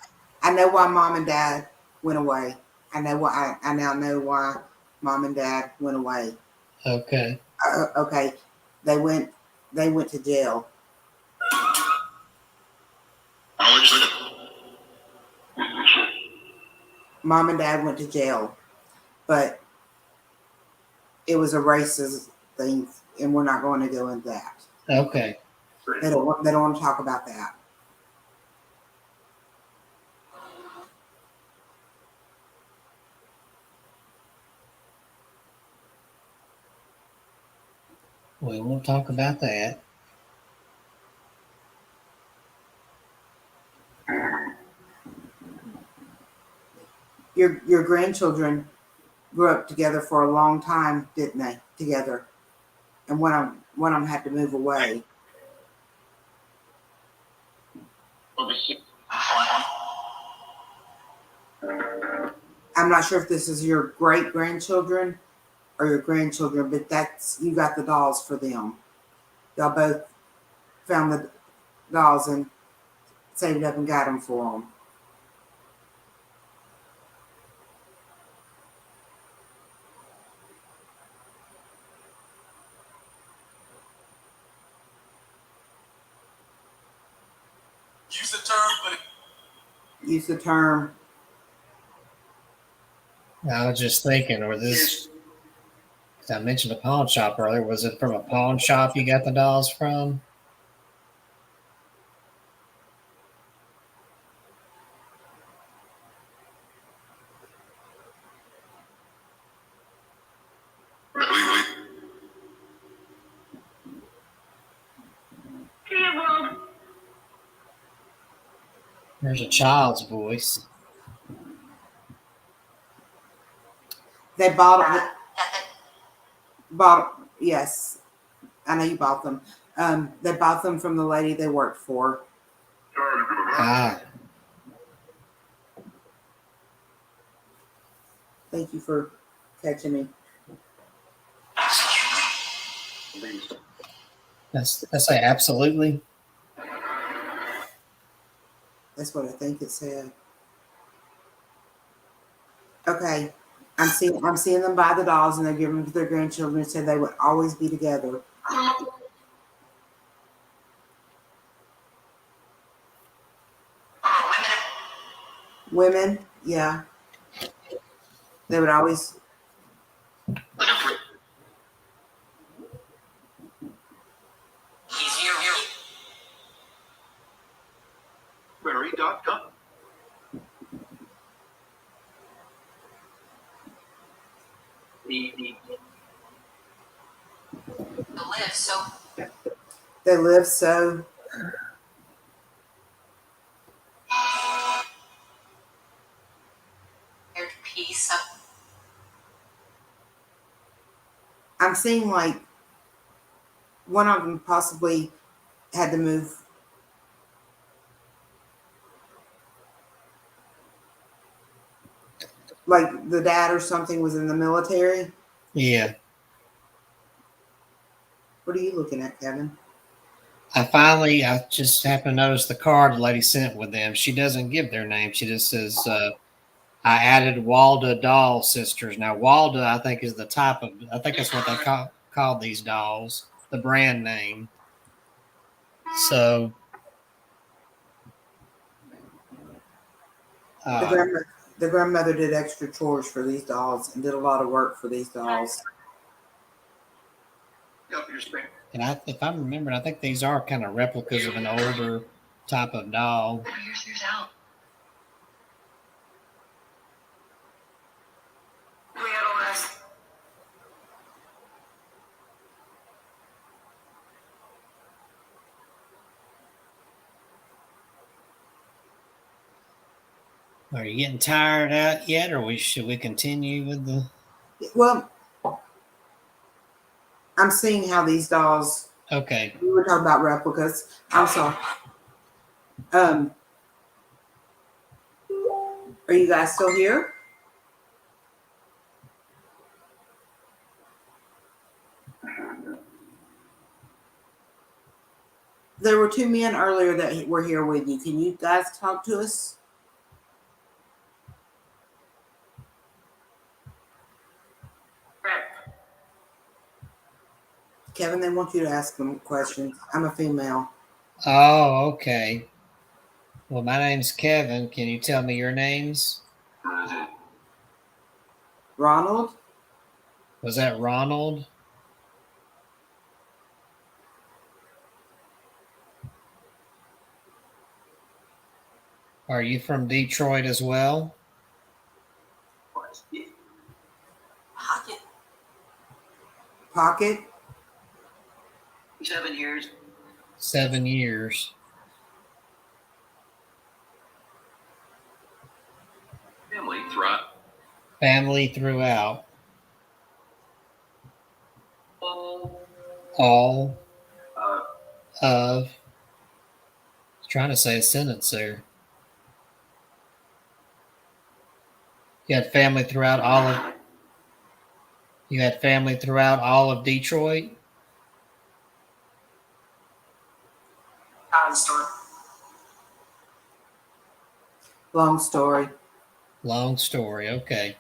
I know why mom and dad went away. I now know why mom and dad went away. Okay. Okay, they went to jail. Mom and dad went to jail, but it was a racist thing, and we're not going to go into that. Okay. They don't want to talk about that. We won't talk about that. Your grandchildren grew up together for a long time, didn't they? Together, and one of them had to move away. I'm not sure if this is your great grandchildren or your grandchildren, but you got the dolls for them. Y'all both found the dolls and saved up and got them for them. Use the term, but Use the term. I was just thinking, or this, I mentioned a pawn shop earlier. Was it from a pawn shop you got the dolls from? There's a child's voice. They bought yes, I know you bought them. They bought them from the lady they worked for. Ah, Thank you for catching me. that's say absolutely. That's what I think it said. Okay. I'm seeing them buy the dolls and they give them to their grandchildren and said they would always be together. Women, yeah. They would always. Berry.com. They live so. Peace. I'm seeing like one of them possibly had to move. Like the dad or something was in the military. Yeah. What are you looking at, Kevin? I just happened to notice the card the lady sent with them. She doesn't give their name. She just says, I added Walda doll sisters. Now, Walda, I think, is the type of, I think that's what they call these dolls, the brand name. So, The grandmother did extra chores for these dolls and did a lot of work for these dolls. and if I'm remembering, I think these are kind of replicas of an older type of doll. Here's out. Are you getting tired out yet, or should we continue with the? Well, I'm seeing how these dolls. Okay. We were talking about replicas. I'm sorry. Are you guys still here? There were two men earlier that were here with you. Can you guys talk to us? Kevin, they want you to ask them questions. I'm a female. Oh, okay. Well, my name's Kevin. Can you tell me your names? Ronald? Was that Ronald? Are you from Detroit as well? Pocket? 7 years. 7 years. Family throughout. Family throughout. All All of. Trying to say a sentence there. You had family throughout all of. You had family throughout all of Detroit. Store. Long story. Long story. Okay.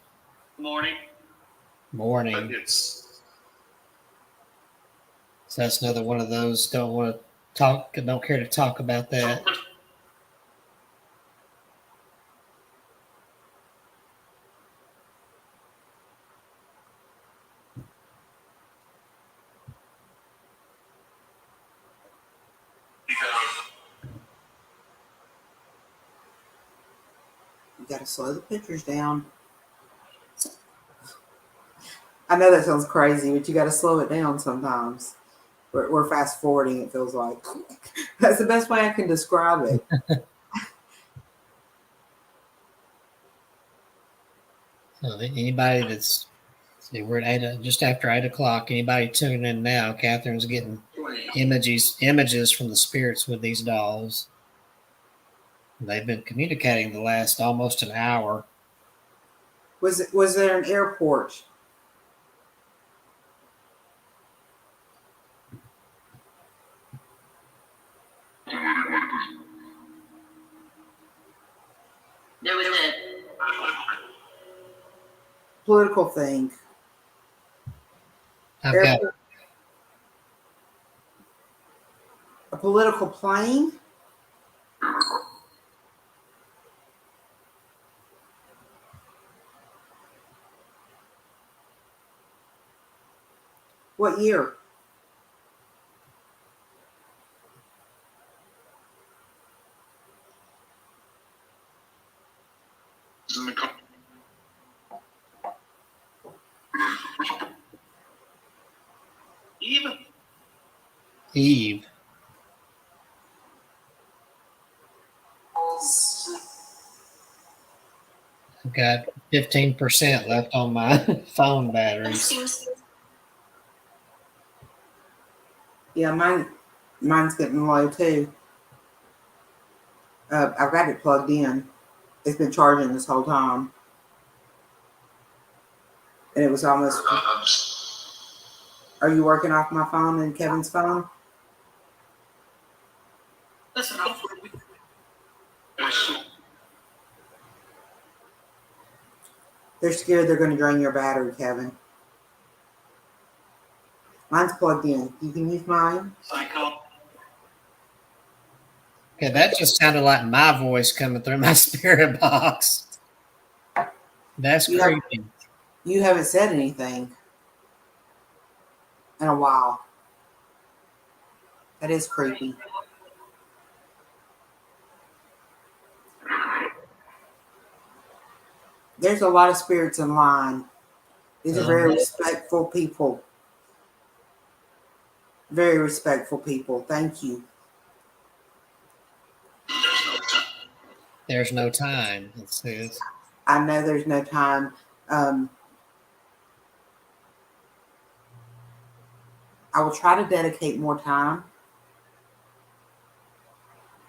morning. Morning. But it's So that's another one of those. Don't want to talk. Don't care to talk about that. You got to slow the pictures down. I know that sounds crazy, but you got to slow it down sometimes. We're fast forwarding, it feels like. That's the best way I can describe it. So anybody that's see, we're at just after 8 o'clock. Anybody tuning in now? Catherine's getting images from the spirits with these dolls. They've been communicating the last almost an hour. Was there an airport? There was a Political thing. I've got Airport. A political plane? What year? in the car. Even Eve. I've got 15% left on my phone batteries. seems Yeah, mine's getting low too. I've got it plugged in. It's been charging this whole time. And it was almost. Are you working off my phone and Kevin's phone? listen. They're scared they're going to drain your battery, Kevin. Mine's plugged in. You can use mine. Okay, that just sounded like my voice coming through my spirit box. That's creepy. You haven't said anything in a while. That is creepy. There's a lot of spirits in line. These are very respectful people. Very respectful people. Thank you. There's no time, it says. I know there's no time. I will try to dedicate more time.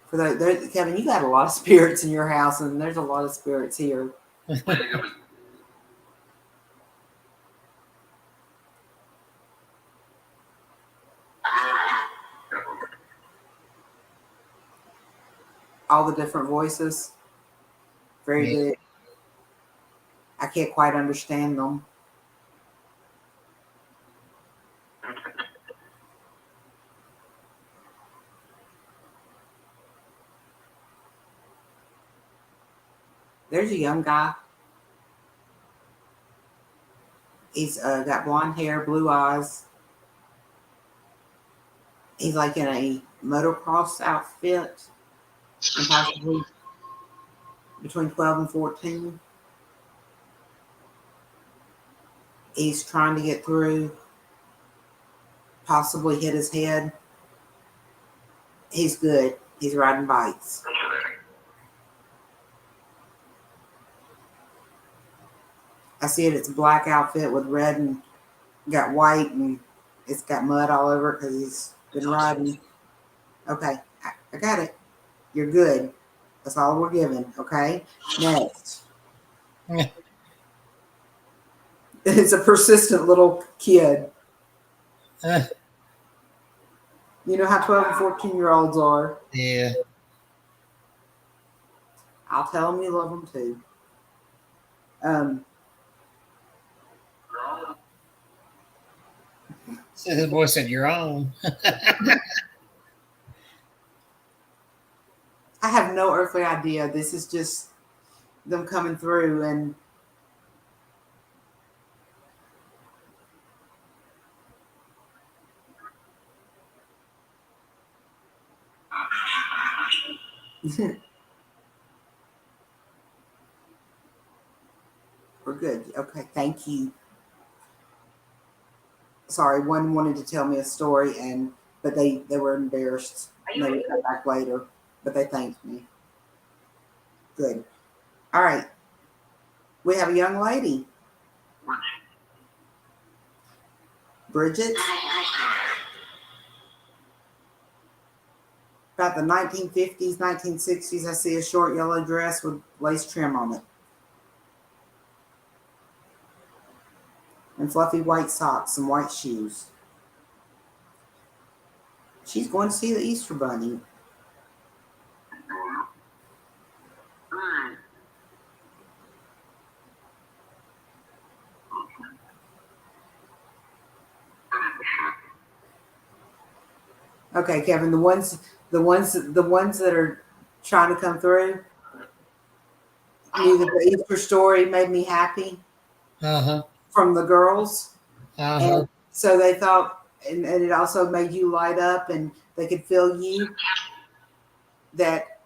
For that, Kevin, you got a lot of spirits in your house, and there's a lot of spirits here. All the different voices. Very good. I can't quite understand them. There's a young guy. He's got blonde hair, blue eyes. He's like in a motocross outfit. And possibly between 12 and 14. He's trying to get through possibly hit his head. He's good. He's riding bikes. I see it. It's a black outfit with red and got white, and it's got mud all over it because he's been riding. Okay, I got it. You're good. That's all we're giving. Okay, next. It's a persistent little kid. Uh, You know how 12 and 14-year-olds are. yeah. I'll tell them you love them too. So his boy said, "You're on." I have no earthly idea. This is just them coming through, and we're good. Okay, thank you. Sorry, one wanted to tell me a story, but they were embarrassed. And they would come back later, but they thanked me. Good. All right. We have a young lady. Bridget. About the 1950s, 1960s, I see a short yellow dress with lace trim on it. And fluffy white socks and white shoes. She's going to see the Easter Bunny. Okay, Kevin, the ones that are trying to come through. Knew that the Easter story made me happy from the girls. And so they thought, and it also made you light up, and they could feel you, that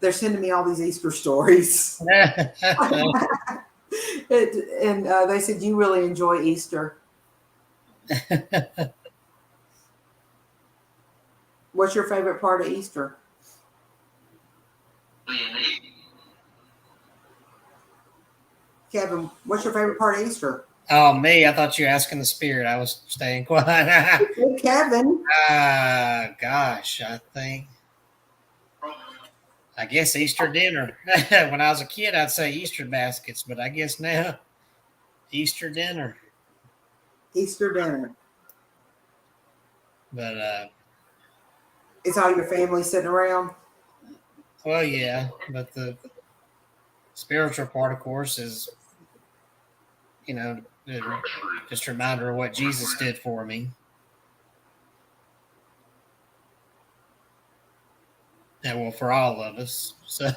they're sending me all these Easter stories. And they said, you really enjoy Easter. What's your favorite part of Easter? Kevin, what's your favorite part of Easter? Oh, me? I thought you were asking the spirit. I was staying quiet. Hey, Kevin. Gosh, I guess Easter dinner. When I was a kid, I'd say Easter baskets, but I guess now Easter dinner. Easter dinner. But it's all your family sitting around? Well, yeah, but the spiritual part, of course, is, just a reminder of what Jesus did for me. And well, for all of us. So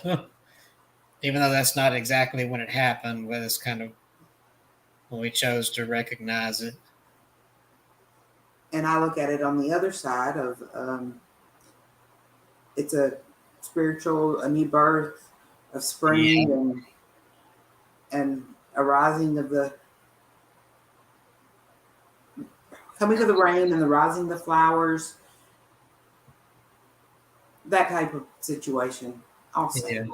even though that's not exactly when it happened, but it's kind of when we chose to recognize it. And I look at it on the other side of it's a spiritual, a new birth of spring, and a rising of the coming of the rain and the rising of the flowers. That type of situation also. Yeah.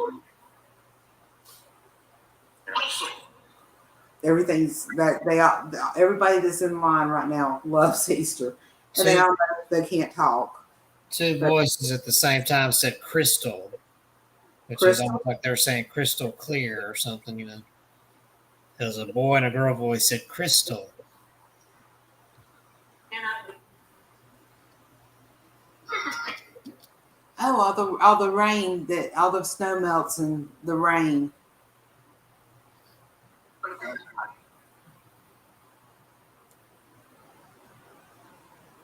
Everything's that everybody that's in line right now loves Easter, and they all know they can't talk. Two voices at the same time said crystal, which is almost like they're saying crystal clear or something, There's a boy and a girl voice said crystal. Oh, all the rain, all the snow melts and the rain.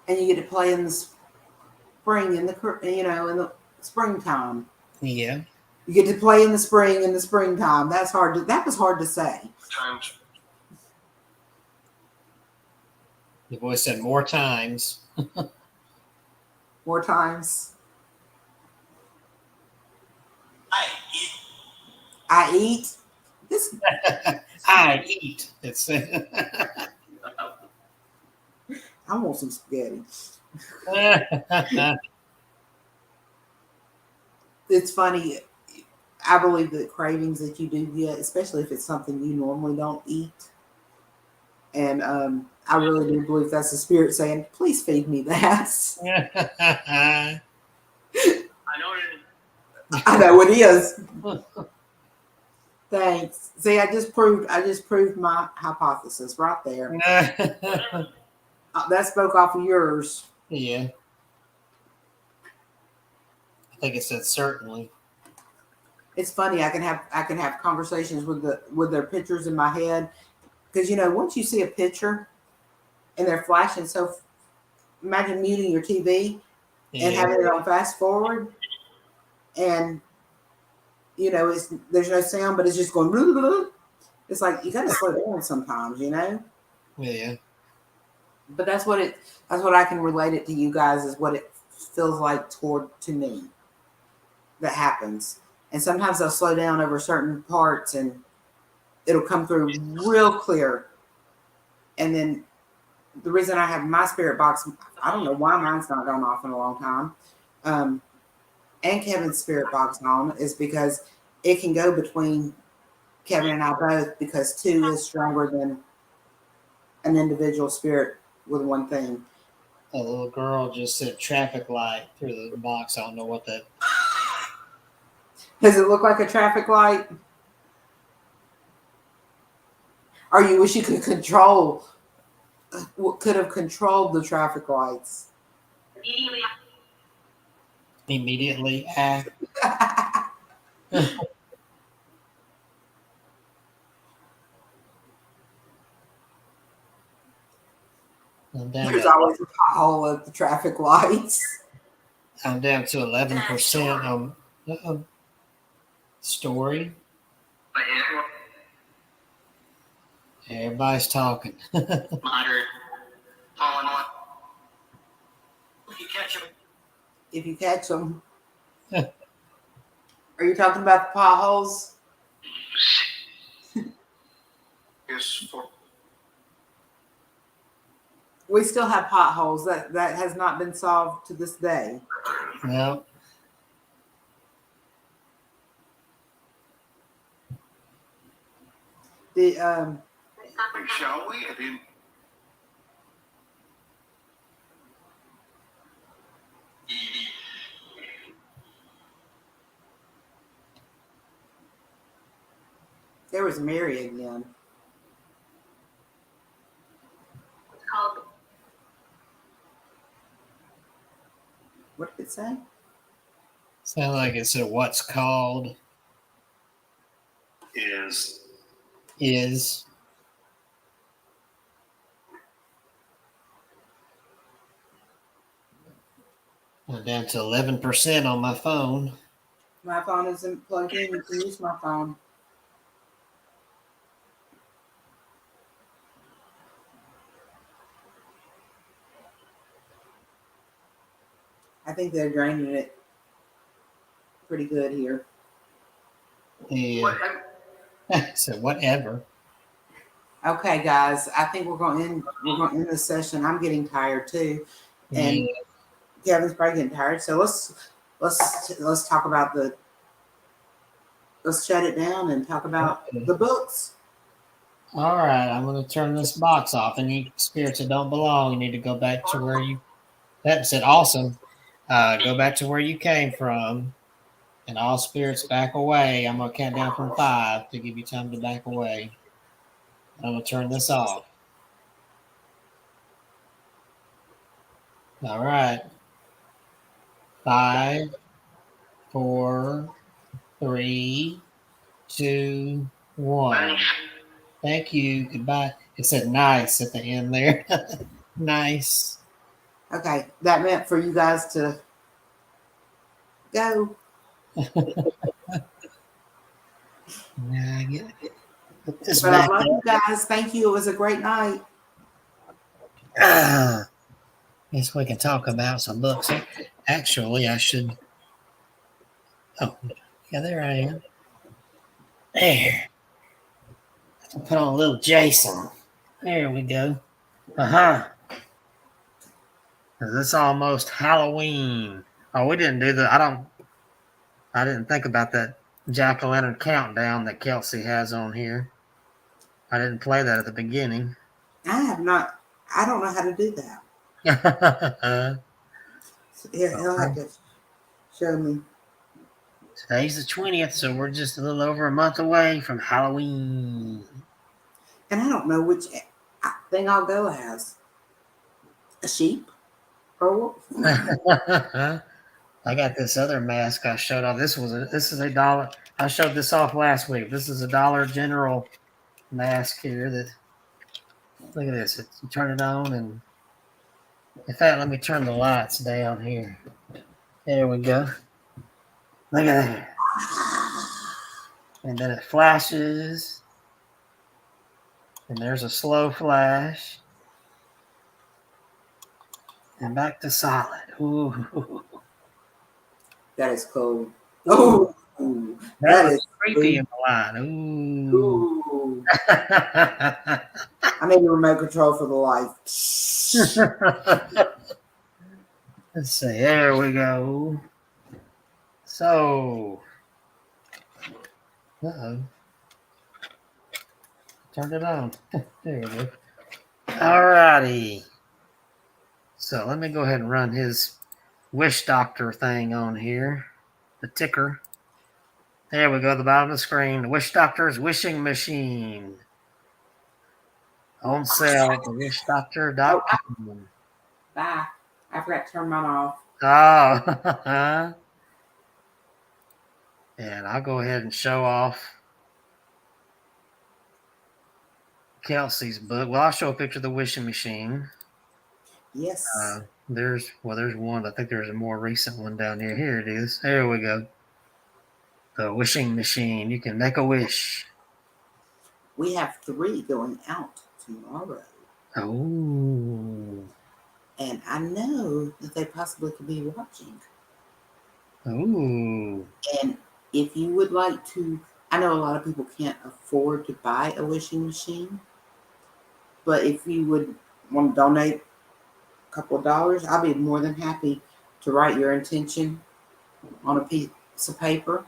And you get to play in the spring, in the springtime. Yeah. You get to play in the springtime. That was hard to say. The voice said more times. More times. I eat. I eat. It's I want some spaghetti. It's funny. I believe that cravings that you do get, especially if it's something you normally don't eat, and I really do believe that's the spirit saying, "Please feed me that." I know it. I know it is. Thanks. See, I just proved my hypothesis right there. That spoke off of yours. Yeah. I think it said certainly. It's funny. I can have conversations with their pictures in my head, because once you see a picture and they're flashing, so imagine muting your TV and Yeah. having it on fast forward, and there's no sound, but it's just going. Blah, blah, blah. It's like you got to slow down sometimes, Yeah. But that's what I can relate it to you guys, is what it feels like to me that happens. And sometimes they'll slow down over certain parts and it'll come through real clear. And then the reason I have my spirit box, I don't know why mine's not gone off in a long time, and Kevin's spirit box on, is because it can go between Kevin and I both, because two is stronger than an individual spirit with one thing. A little girl just said traffic light through the box. I don't know what that. Does it look like a traffic light? Or you wish you could could have controlled the traffic lights? Immediately. There's always a pothole at the traffic lights. I'm down to 11% on story. Everybody's talking. Moderate. Falling on. If you catch them. If you catch them. Are you talking about the potholes? Yes, for We still have potholes. That has not been solved to this day. No. shall we? I didn't. There was Mary again. It's called. What did it say? Sound like it said what's called Is is. I'm down to 11% on my phone. My phone isn't plugged in. You can use my phone. I think they're draining it pretty good here. Yeah. So whatever. Okay, guys. I think we're going to end this session. I'm getting tired too, and Yeah. Kevin's probably getting tired. So let's talk about let's shut it down and talk about the books. All right, I'm going to turn this box off. Any spirits that don't belong, you need to go back to where you. That said, awesome. Go back to where you came from, and all spirits back away. I'm going to count down from 5 to give you time to back away. I'm going to turn this off. All right. 5, 4, 3, 2, 1. Thank you. Goodbye. It said nice at the end there. Nice. Okay, that meant for you guys to go. Now I get it. Put this But I back love up. you guys. Thank you. It was a great night. Guess we can talk about some books. Actually, I should. Oh, yeah, there I am. There. I'll put on a little Jason. There we go. Uh huh. It's almost Halloween. Oh, we didn't do I didn't think about that jack-o'-lantern countdown that Kelsey has on here. I didn't play that at the beginning. I have not. I don't know how to do that. He'll have to show me. Today's the 20th, so we're just a little over a month away from Halloween. And I don't know which thing I'll go as. A sheep or a wolf? I got this other mask I showed off. This is a dollar. I showed this off last week. This is a Dollar General mask here. Look at this. You turn it on, and in fact, let me turn the lights down here. There we go. Look at that. And then it flashes, and there's a slow flash, and back to solid. Ooh. That is cool. Oh, that is creepy in the line. Ooh. I made a remote control for the light. Let's see. There we go. So, turn it on. There we go. Alrighty. So let me go ahead and run his Wish Doctor thing on here. The ticker. There we go at the bottom of the screen. The Wish Doctor's wishing machine. On sale at wishDoctor.com. Bye. I forgot to turn mine off. Oh. And I'll go ahead and show off Kelsey's book. Well, I'll show a picture of the wishing machine. Yes. There's one. I think there's a more recent one down here. Here it is. There we go. The wishing machine. You can make a wish. We have 3 going out tomorrow. Oh. And I know that they possibly could be watching. Oh. And if you would like to, I know a lot of people can't afford to buy a wishing machine, but if you would want to donate a couple of dollars, I'll be more than happy to write your intention on a piece of paper,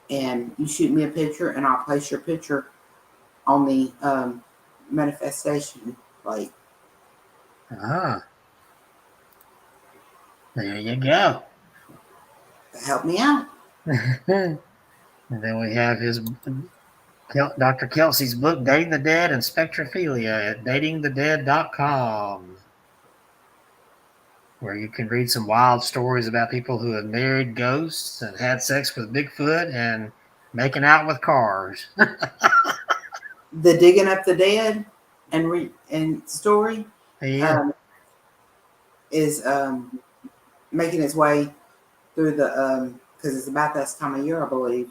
and you shoot me a picture, and I'll place your picture on the manifestation plate. Ah. There you go. Help me out. And then we have his Dr. Kelsey's book, Dating the Dead and Spectrophilia at datingthedead.com, where you can read some wild stories about people who have married ghosts and had sex with Bigfoot and making out with cars. The Digging Up the Dead and story is making its way through the because it's about that time of year, I believe.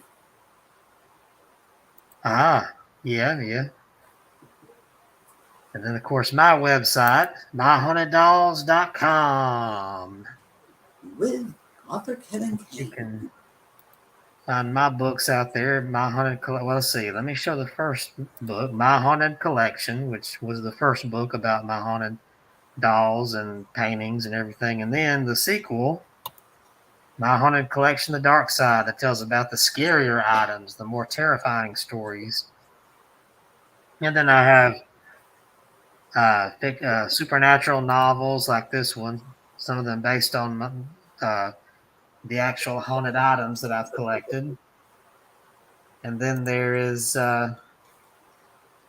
Yeah. And then, of course, my website, myhauntedolls.com. With author Kevin Cain. You can find my books out there. Well, let's see. Let me show the first book, My Haunted Collection, which was the first book about my haunted dolls and paintings and everything. And then the sequel, My Haunted Collection, The Dark Side, that tells about the scarier items, the more terrifying stories. And then I have supernatural novels like this one, some of them based on the actual haunted items that I've collected. And then there is the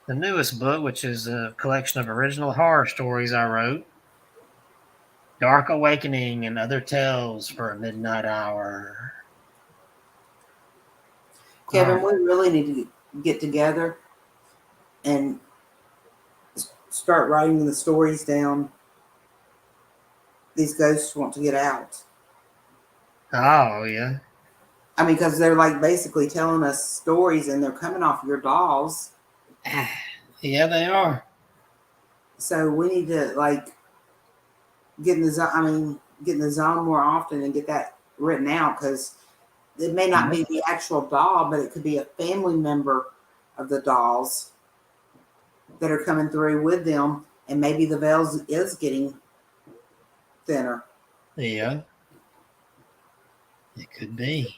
newest book, which is a collection of original horror stories I wrote, Dark Awakening and Other Tales for a Midnight Hour. Kevin, we really need to get together and start writing the stories down. These ghosts want to get out. Oh, yeah. I mean, because they're like basically telling us stories and they're coming off your dolls. Yeah, they are. So we need to like get in the zone. Get in the zone more often and get that written out, because it may not be the actual doll, but it could be a family member of the dolls that are coming through with them, and maybe the veil is getting thinner. Yeah. It could be.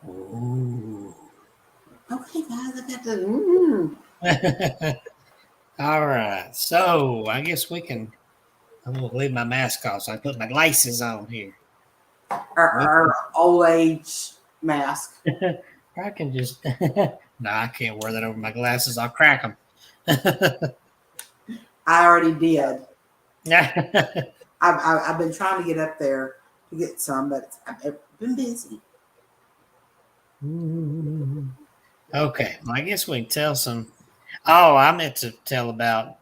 Ooh. Okay, guys, I got the. All right. So I guess we can. I'm going to leave my mask off so I put my glasses on here. Our old age mask. I can just. No, I can't wear that over my glasses. I'll crack them. I already did. I've been trying to get up there to get some, but I've been busy. Okay. Well, I guess we can tell some. Oh, I meant to tell about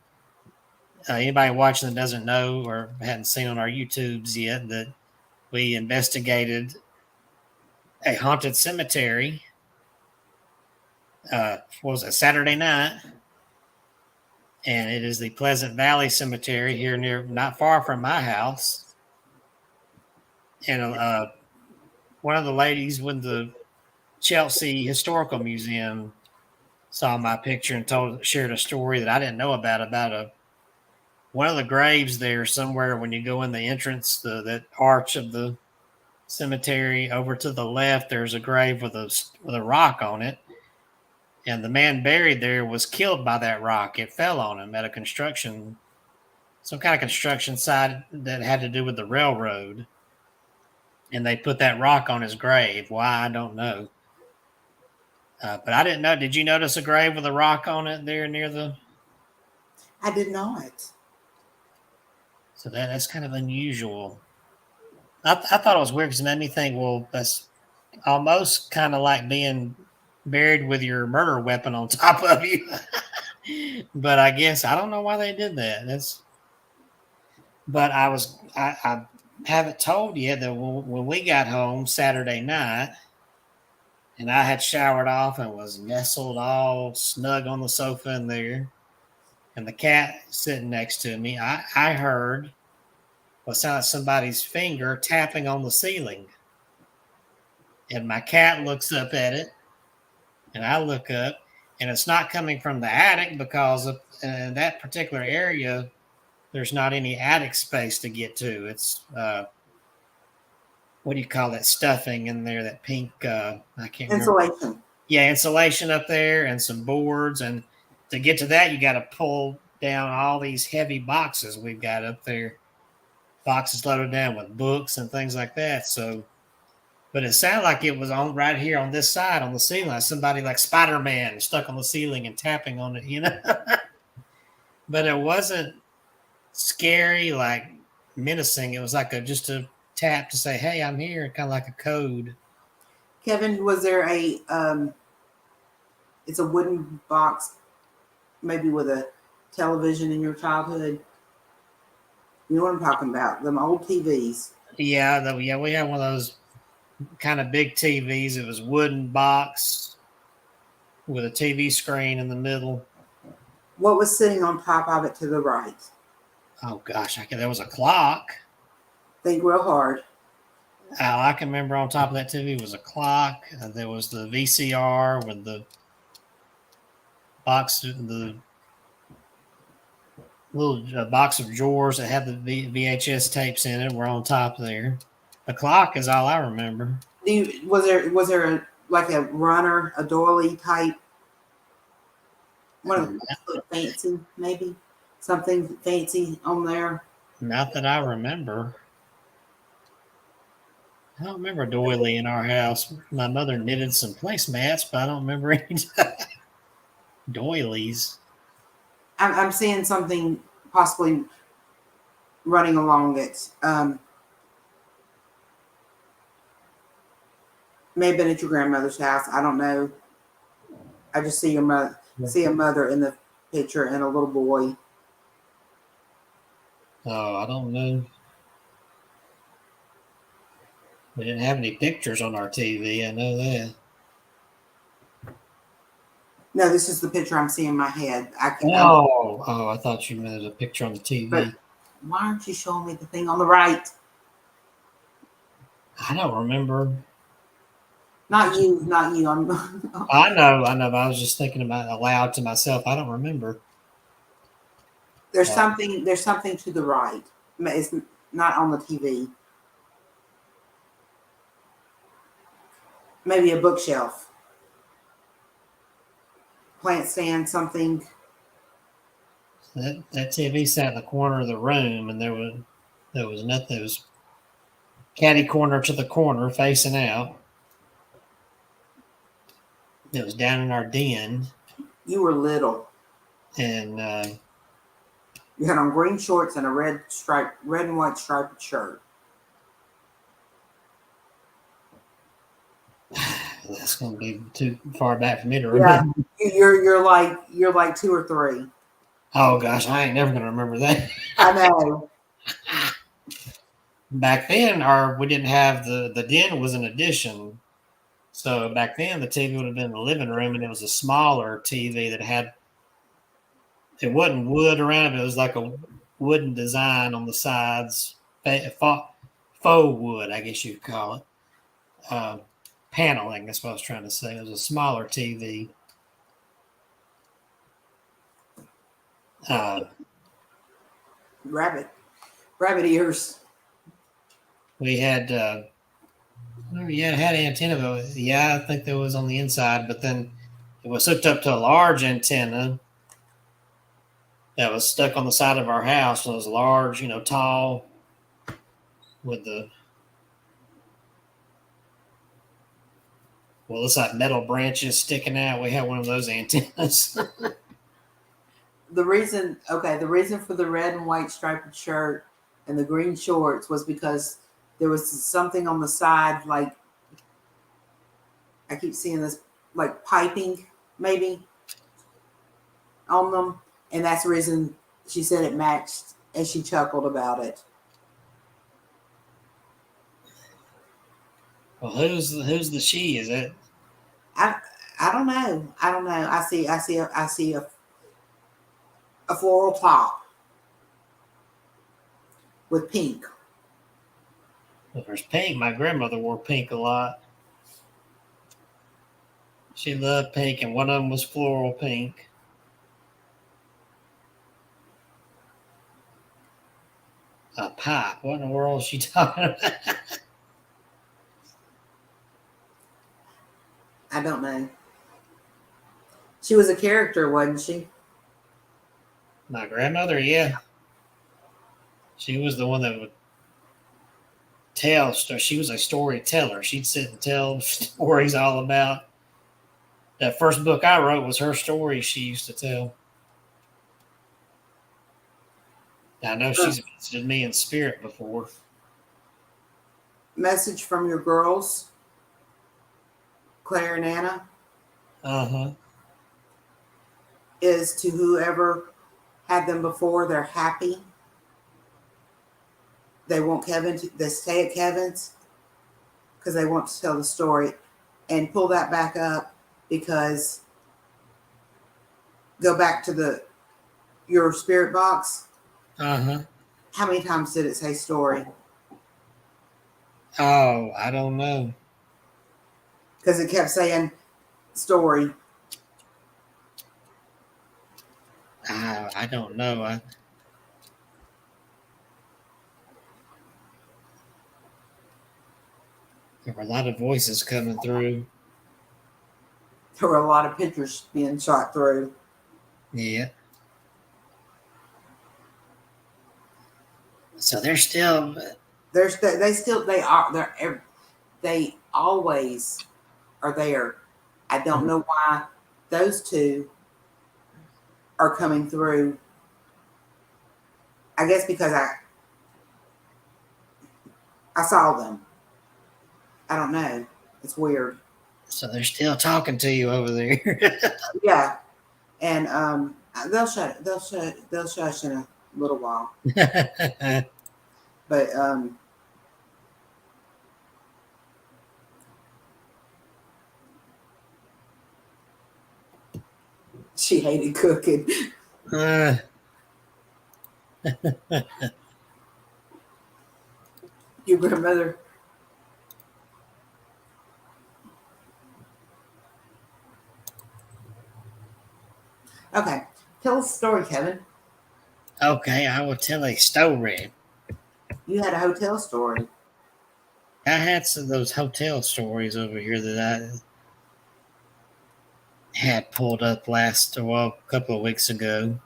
anybody watching that doesn't know or hadn't seen on our YouTubes yet that we investigated a haunted cemetery. Was it Saturday night? And it is the Pleasant Valley Cemetery here near, not far from my house. And one of the ladies with the Chelsea Historical Museum saw my picture and shared a story that I didn't know about one of the graves there somewhere when you go in the entrance, that arch of the cemetery over to the left. There's a grave with a rock on it. And the man buried there was killed by that rock. It fell on him at some kind of construction site that had to do with the railroad. And they put that rock on his grave. Why, I don't know. But I didn't know. Did you notice a grave with a rock on it there near the? I did not. So that's kind of unusual. I thought it was weird because it made me think, well, that's almost kind of like being buried with your murder weapon on top of you. But I guess I don't know why they did that. But I haven't told you that when we got home Saturday night and I had showered off and was nestled all snug on the sofa in there and the cat sitting next to me, I heard what sounded like somebody's finger tapping on the ceiling. And my cat looks up at it and I look up, and it's not coming from the attic because of that particular area. There's not any attic space to get to. It's what do you call that stuffing in there? That pink, I can't remember. Insulation. Yeah, insulation up there and some boards. And to get to that, you got to pull down all these heavy boxes we've got up there. Boxes loaded down with books and things like that. So, but it sounded like it was on right here on this side on the ceiling, like somebody like Spider-Man stuck on the ceiling and tapping on it, you know. But it wasn't scary, like menacing. It was like just a tap to say, "Hey, I'm here," kind of like a code. Kevin, was there it's a wooden box, maybe with a television in your childhood? You know what I'm talking about? Them old TVs. Yeah, we had one of those kind of big TVs. It was wooden box with a TV screen in the middle. What was sitting on top of it to the right? Oh gosh, there was a clock. Think real hard. All I can remember on top of that TV was a clock. There was the VCR with the box, the little box of drawers that had the VHS tapes in it were on top there. The clock is all I remember. Was there like a runner, a doily type? One of them fancy, maybe something fancy on there. Not that I remember. I don't remember a doily in our house. My mother knitted some placemats, but I don't remember any doilies. I'm seeing something possibly running along it. May have been at your grandmother's house. I don't know. I just see see a mother in the picture and a little boy. Oh, I don't know. We didn't have any pictures on our TV. I know that. No, this is the picture I'm seeing in my head. I thought you meant a picture on the TV. But why aren't you showing me the thing on the right? I don't remember. Not you. I know. But I was just thinking about it aloud to myself. I don't remember. There's something to the right. not on the TV. Maybe a bookshelf, plant stand, something. That TV sat in the corner of the room, and there was nothing. It was catty corner to the corner, facing out. It was down in our den, You were little. and You had on green shorts and a red and white striped shirt. that's going to be too far back for me to remember. Yeah, you're like 2 or 3. Oh gosh, I ain't never going to remember that. I know. Back then, we didn't have the den was an addition. So back then, the TV would have been in the living room, and it was a smaller TV that had. It wasn't wood around it. It was like a wooden design on the sides, faux wood, I guess you'd call it. Paneling, that's what I was trying to say. It was a smaller TV. Rabbit ears. We had, it had antenna, but yeah, I think that was on the inside, but then it was hooked up to a large antenna that was stuck on the side of our house. It was large, tall, with it's like metal branches sticking out. We had one of those antennas. The reason for the red and white striped shirt and the green shorts was because there was something on the side, like I keep seeing this, like piping maybe on them, and that's the reason she said it matched, and she chuckled about it. Well, who's the she? Is it? I don't know. I see a floral top with pink. Well, there's pink. My grandmother wore pink a lot. She loved pink, and one of them was floral pink. A pipe. What in the world is she talking about? I don't know. She was a character, wasn't she? My grandmother, yeah. She was the one that would tell stories. She was a storyteller. She'd sit and tell stories all about. That first book I wrote was her story she used to tell. I know she's visited me in spirit before. Message from your girls, Claire and Anna, is to whoever had them before. They're happy. They want they stay at Kevin's because they want to tell the story, and pull that back up, because go back to your spirit box. How many times did it say story? Oh, I don't know. Because it kept saying story. I don't know. There were a lot of voices coming through. There were a lot of pictures being shot through. Yeah. So they're still. They always are there. I don't know why those two are coming through. I guess because I saw them. I don't know. It's weird. So they're still talking to you over there. Yeah, and they'll shush in a little while. But she hated cooking. Your grandmother. Okay, tell us a story, Kevin. Okay, I will tell a story. You had a hotel story. I had some of those hotel stories over here that I had pulled up a couple of weeks ago.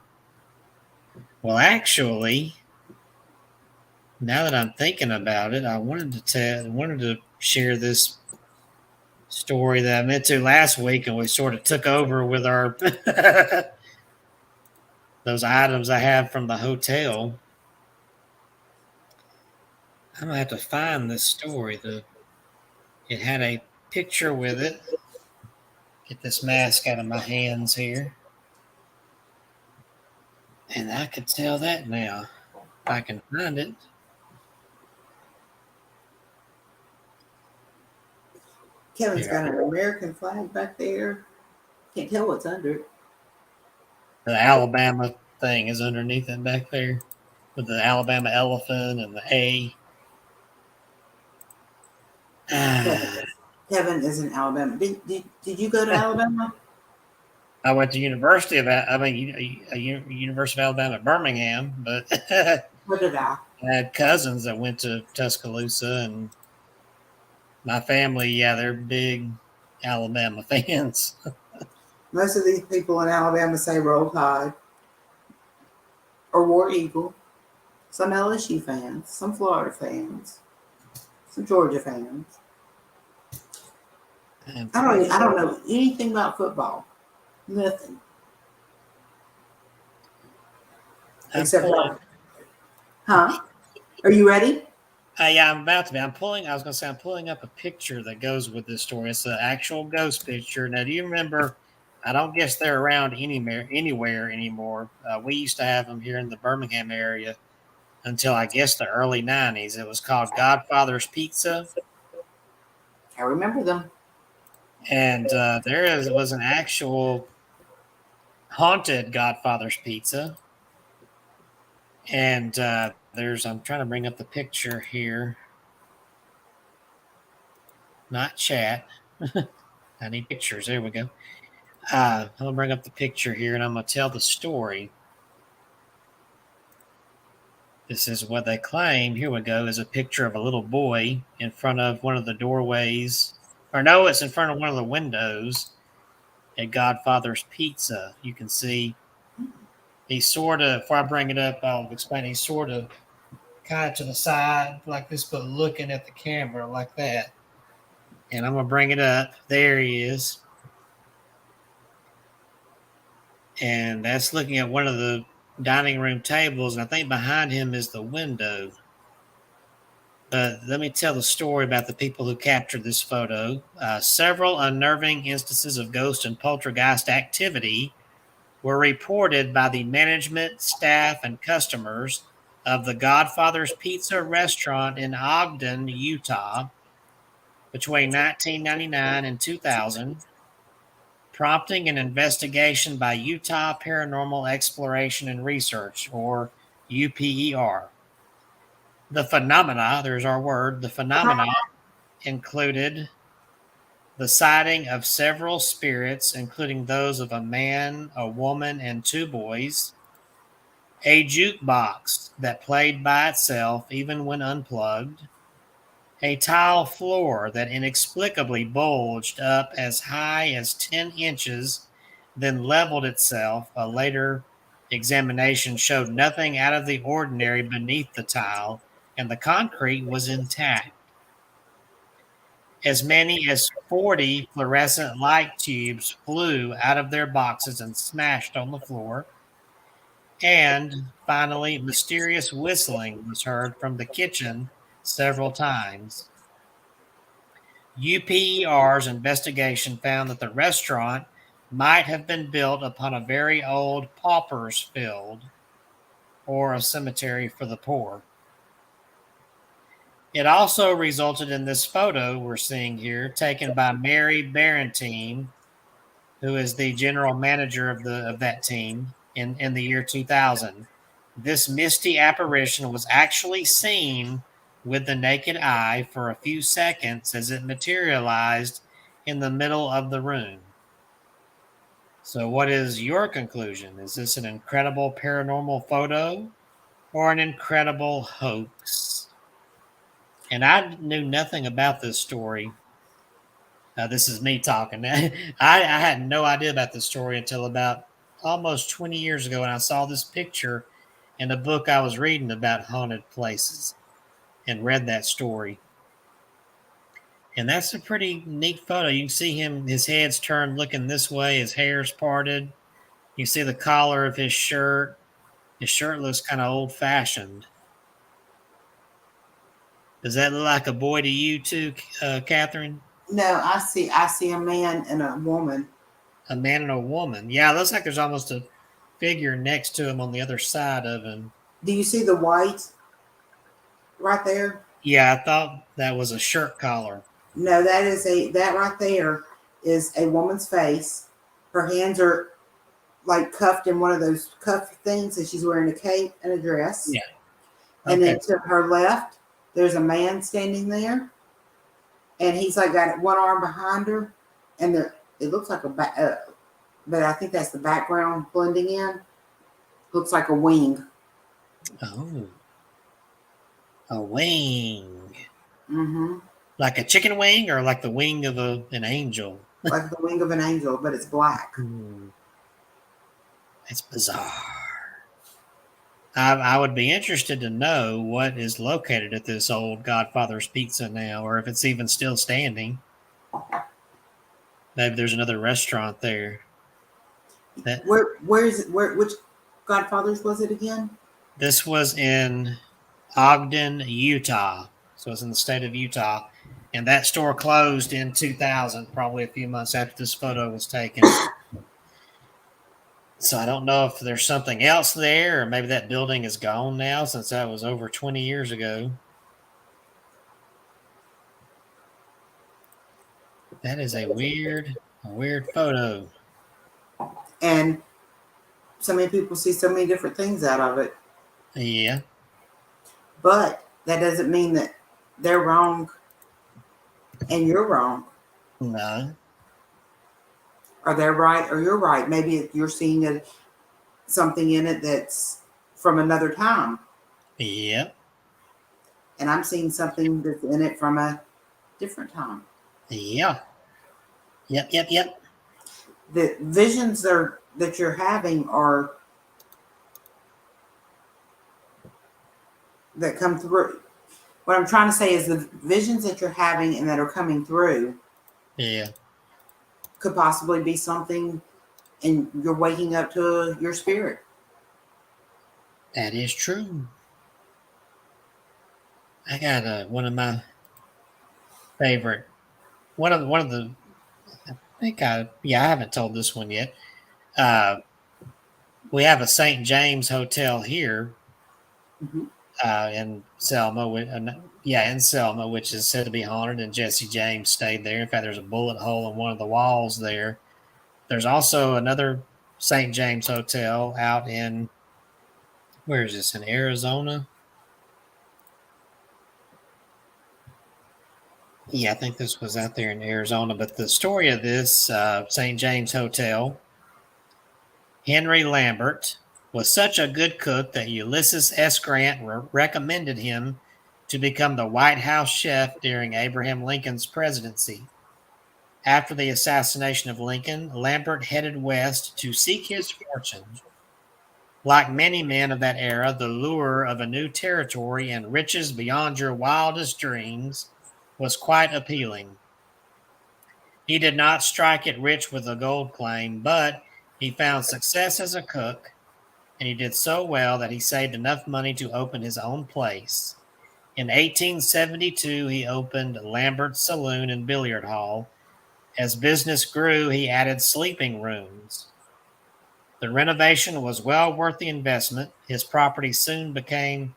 Well, actually, now that I'm thinking about it, I wanted to share this story that I meant to last week, and we sort of took over with our those items I have from the hotel. I'm gonna have to find this story. It had a picture with it. Get this mask out of my hands here, and I could tell that now if I can find it. Kevin's Here, got an American flag back there. Can't tell what's under it. the Alabama thing is underneath it back there, with the Alabama elephant and the A. Kevin is in Alabama. Did you go to Alabama? I went to University of University of Alabama at Birmingham, but What did I? I had cousins that went to Tuscaloosa, and my family, yeah, they're big Alabama fans. Most of these people in Alabama say Roll Tide or War Eagle. Some LSU fans, some Florida fans, some Georgia fans. I don't know anything about football. Nothing. Except for, huh? Are you ready? Yeah, I'm about to be. I was going to say, I'm pulling up a picture that goes with this story. It's an actual ghost picture. Now, do you remember? I don't guess they're around anywhere anymore. We used to have them here in the Birmingham area until I guess the early 90s. It was called Godfather's Pizza. I remember them. And was an actual haunted Godfather's Pizza. And I'm trying to bring up the picture here. Not chat. I need pictures. There we go. I'm going to bring up the picture here and I'm going to tell the story. This is what they claim. Here we go. Is a picture of a little boy in front of one of the doorways. Or no, it's in front of one of the windows at Godfather's Pizza. You can see he's sort of, before I bring it up, I'll explain. He's sort of kind of to the side like this, but looking at the camera like that. And I'm going to bring it up. There he is. And that's looking at one of the dining room tables. And I think behind him is the window. But let me tell the story about the people who captured this photo. Several unnerving instances of ghost and poltergeist activity were reported by the management, staff, and customers of the Godfather's Pizza restaurant in Ogden, Utah, between 1999 and 2000, prompting an investigation by Utah Paranormal Exploration and Research, or UPER. The phenomena included the sighting of several spirits, including those of a man, a woman, and two boys, a jukebox that played by itself even when unplugged, a tile floor that inexplicably bulged up as high as 10 inches, then leveled itself. A later examination showed nothing out of the ordinary beneath the tile, and the concrete was intact. As many as 40 fluorescent light tubes flew out of their boxes and smashed on the floor. And finally, mysterious whistling was heard from the kitchen several times. UPER's investigation found that the restaurant might have been built upon a very old pauper's field, or a cemetery for the poor. It also resulted in this photo we're seeing here, taken by Mary Barentine, who is the general manager of that team in the year 2000. This misty apparition was actually seen with the naked eye for a few seconds as it materialized in the middle of the room. So what is your conclusion? Is this an incredible paranormal photo or an incredible hoax? And I knew nothing about this story. This is me talking. I had no idea about this story until about almost 20 years ago, and I saw this picture in a book I was reading about haunted places and read that story. And that's a pretty neat photo. You can see him, his head's turned looking this way, his hair's parted. You see the collar of his shirt. His shirt looks kind of old fashioned. Does that look like a boy to you too, Catherine? No, I see a man and a woman. A man and a woman. Yeah, it looks like there's almost a figure next to him on the other side of him. Do you see the white right there? Yeah, I thought that was a shirt collar. No, that right there is a woman's face. Her hands are like cuffed in one of those cuff things, and she's wearing a cape and a dress. Yeah. And Okay. then to her left, there's a man standing there, and he's like got one arm behind her, and it looks like but I think that's the background blending in. Looks like a wing. Oh. A wing. Mm-hmm. Like a chicken wing or like the wing of an angel? Like the wing of an angel, but it's black. It's bizarre. I would be interested to know what is located at this old Godfather's Pizza now, or if it's even still standing. Maybe there's another restaurant there. Which Godfather's was it again? This was in Ogden, Utah. So it's in the state of Utah. And that store closed in 2000, probably a few months after this photo was taken. So I don't know if there's something else there, or maybe that building is gone now since that was over 20 years ago. That is a weird photo. And so many people see so many different things out of it. Yeah. But that doesn't mean that they're wrong and you're wrong. No. Or they're right or you're right. Maybe you're seeing something in it that's from another time. Yep. And I'm seeing something that's in it from a different time. Yeah. Yep. The visions that you're having are that come through. What I'm trying to say is the visions that you're having and that are coming through could possibly be something, and you're waking up to your spirit. That is true. I got one of my favorite. One of the. I haven't told this one yet. We have a St. James Hotel here. Mm-hmm. In Selma, in Selma, which is said to be haunted, and Jesse James stayed there. In fact, there's a bullet hole in one of the walls there. There's also another St. James Hotel out in, where is this, in Arizona? Yeah, I think this was out there in Arizona. But the story of this St. James Hotel, Henry Lambert was such a good cook that Ulysses S. Grant recommended him to become the White House chef during Abraham Lincoln's presidency. After the assassination of Lincoln, Lambert headed west to seek his fortune. Like many men of that era, the lure of a new territory and riches beyond your wildest dreams was quite appealing. He did not strike it rich with a gold claim, but he found success as a cook, and he did so well that he saved enough money to open his own place. In 1872, he opened Lambert's Saloon and Billiard Hall. As business grew, he added sleeping rooms. The renovation was well worth the investment. His property soon became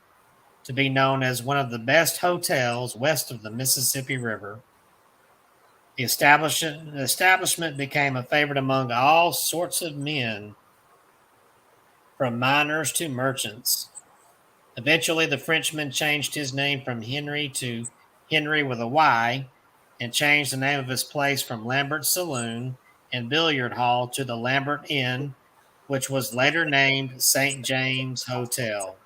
to be known as one of the best hotels west of the Mississippi River. The establishment became a favorite among all sorts of men, from miners to merchants. Eventually, the Frenchman changed his name from Henry to Henry with a Y, and changed the name of his place from Lambert's Saloon and Billiard Hall to the Lambert Inn, which was later named St. James Hotel.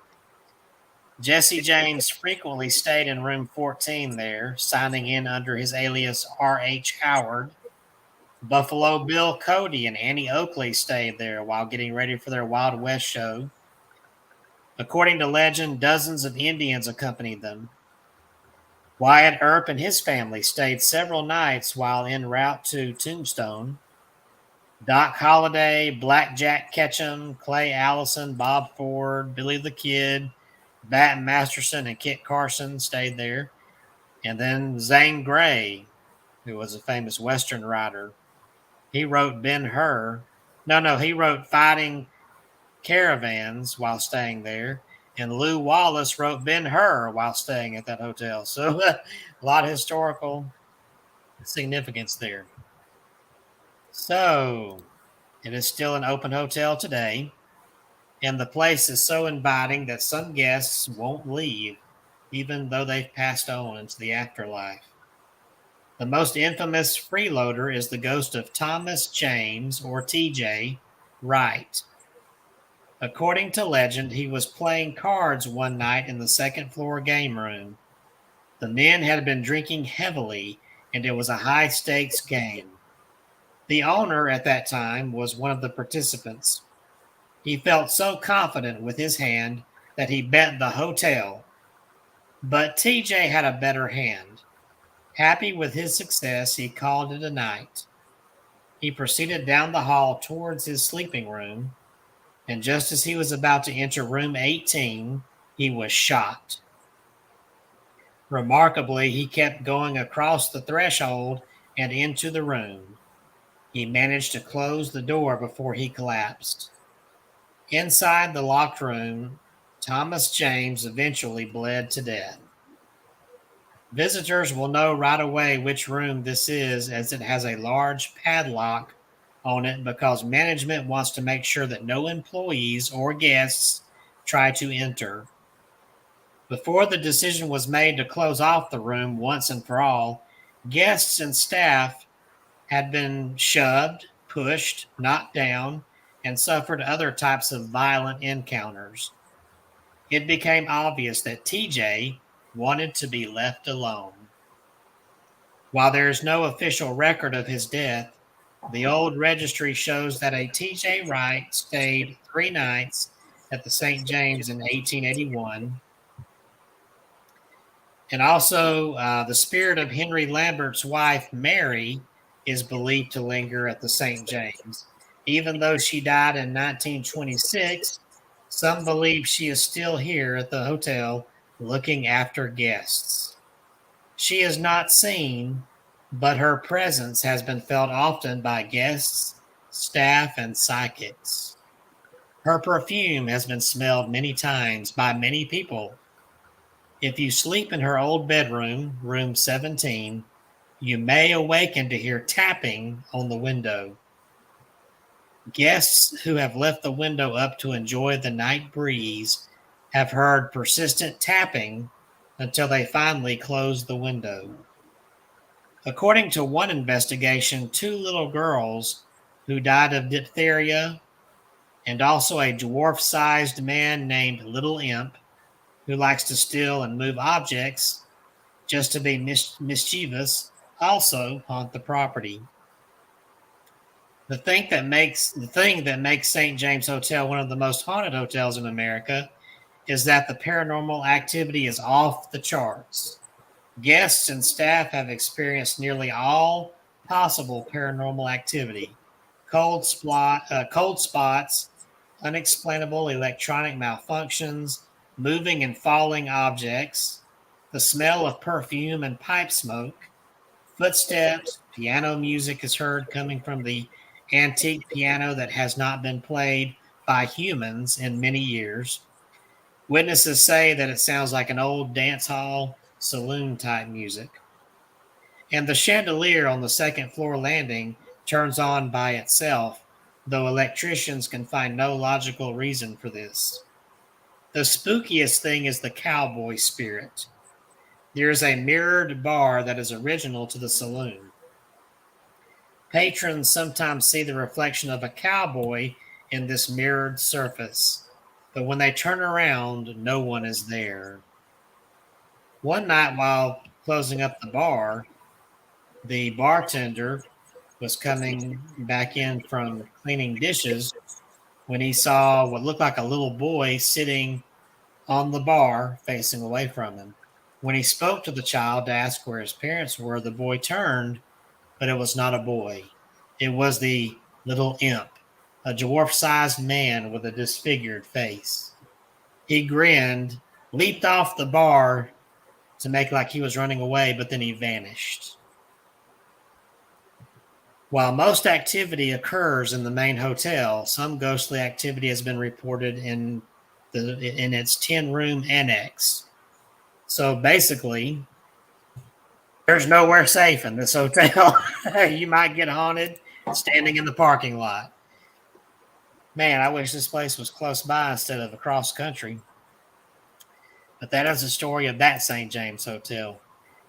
Jesse James frequently stayed in room 14 there, signing in under his alias R.H. Howard. Buffalo Bill Cody and Annie Oakley stayed there while getting ready for their Wild West show. According to legend, dozens of Indians accompanied them. Wyatt Earp and his family stayed several nights while en route to Tombstone. Doc Holliday, Black Jack Ketchum, Clay Allison, Bob Ford, Billy the Kid, Bat Masterson, and Kit Carson stayed there. And then Zane Grey, who was a famous Western writer, he wrote Ben-Hur. He wrote Fighting Caravans while staying there. And Lew Wallace wrote Ben-Hur while staying at that hotel. So a lot of historical significance there. So it is still an open hotel today. And the place is so inviting that some guests won't leave, even though they've passed on into the afterlife. The most infamous freeloader is the ghost of Thomas James, or TJ, Wright. According to legend, he was playing cards one night in the second floor game room. The men had been drinking heavily, and it was a high-stakes game. The owner at that time was one of the participants. He felt so confident with his hand that he bet the hotel. But TJ had a better hand. Happy with his success, he called it a night. He proceeded down the hall towards his sleeping room, and just as he was about to enter room 18, he was shot. Remarkably, he kept going across the threshold and into the room. He managed to close the door before he collapsed. Inside the locked room, Thomas James eventually bled to death. Visitors will know right away which room this is, as it has a large padlock on it because management wants to make sure that no employees or guests try to enter. Before the decision was made to close off the room once and for all, guests and staff had been shoved, pushed, knocked down, and suffered other types of violent encounters. It became obvious that TJ wanted to be left alone. While there is no official record of his death, the old registry shows that a TJ Wright stayed 3 nights at the St. James in 1881. And also, the spirit of Henry Lambert's wife, Mary, is believed to linger at the St. James. Even though she died in 1926, some believe she is still here at the hotel looking after guests. She is not seen, but her presence has been felt often by guests, staff, and psychics. Her perfume has been smelled many times by many people. If you sleep in her old bedroom, room 17, you may awaken to hear tapping on the window. Guests who have left the window up to enjoy the night breeze have heard persistent tapping until they finally close the window. According to one investigation, 2 little girls who died of diphtheria, and also a dwarf-sized man named Little Imp, who likes to steal and move objects just to be mischievous, also haunt the property. The thing that makes St. James Hotel one of the most haunted hotels in America is that the paranormal activity is off the charts. Guests and staff have experienced nearly all possible paranormal activity: cold spots, unexplainable electronic malfunctions, moving and falling objects, the smell of perfume and pipe smoke, footsteps, piano music is heard coming from the antique piano that has not been played by humans in many years. Witnesses say that it sounds like an old dance hall, saloon type music. And the chandelier on the second floor landing turns on by itself, though electricians can find no logical reason for this. The spookiest thing is the cowboy spirit. There is a mirrored bar that is original to the saloon. Patrons sometimes see the reflection of a cowboy in this mirrored surface. but when they turn around, no one is there. One night while closing up the bar, the bartender was coming back in from cleaning dishes when he saw what looked like a little boy sitting on the bar facing away from him. When he spoke to the child to ask where his parents were, the boy turned, but it was not a boy. It was the little imp, a dwarf-sized man with a disfigured face. He grinned, leaped off the bar to make like he was running away, but then he vanished. While most activity occurs in the main hotel, some ghostly activity has been reported in its 10-room annex. So basically, there's nowhere safe in this hotel. You might get haunted standing in the parking lot. Man, I wish this place was close by instead of across country. But that is the story of that St. James Hotel.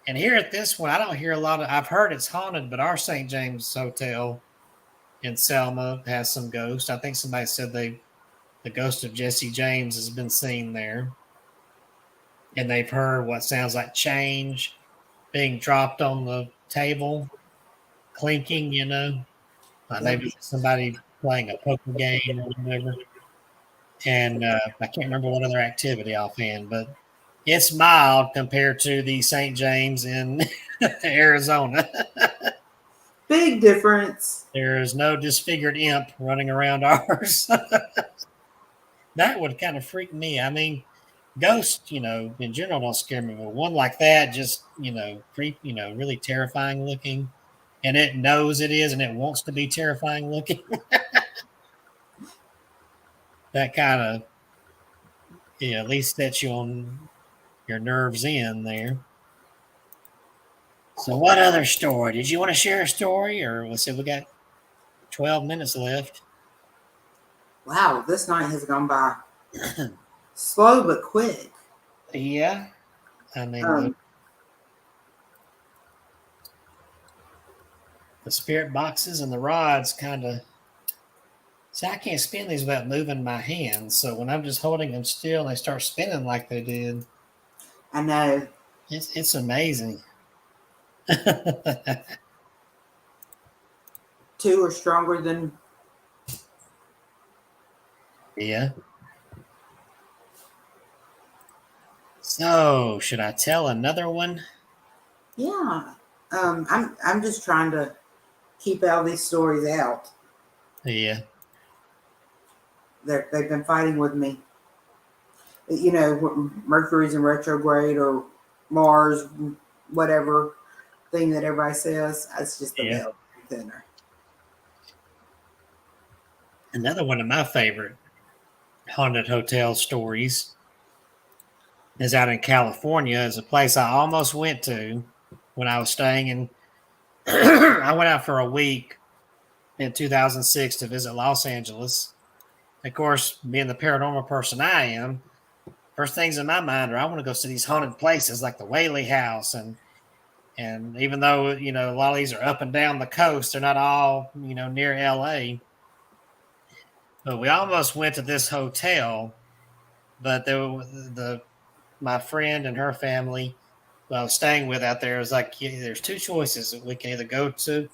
And here at this one, I don't hear a lot of, I've heard it's haunted, but our St. James Hotel in Selma has some ghosts. I think somebody said the ghost of Jesse James has been seen there. And they've heard what sounds like change being dropped on the table, clinking, maybe somebody playing a poker game or whatever. And I can't remember what other activity offhand, but it's mild compared to the St. James in Arizona. Big difference. There is no disfigured imp running around ours. That would kind of freak me. I mean, ghosts, in general don't scare me, but one like that just, creep, really terrifying looking. And it knows it is and it wants to be terrifying looking. That kind of, at least sets you on your nerves in there. So what other story? Did you want to share a story? Or let's see, we got 12 minutes left. Wow, this night has gone by slow but quick. Yeah. I mean, the spirit boxes and the rods kind of... See, I can't spin these without moving my hands. So when I'm just holding them still and they start spinning like they did... I know. It's amazing. Two are stronger than... Yeah. So, should I tell another one? Yeah. I'm just trying to keep all these stories out. Yeah. They've been fighting with me. Mercury's in retrograde or Mars, whatever thing that everybody says. It's just the belt thinner. Another one of my favorite haunted hotel stories is out in California. Is a place I almost went to when I was staying in. I went out for a week in 2006 to visit Los Angeles. Of course, being the paranormal person I am, first things in my mind are I want to go see these haunted places like the Whaley House. And even though, a lot of these are up and down the coast, they're not all, near LA. But we almost went to this hotel, but my friend and her family who I was staying with out there was like, there's two choices. We can either go to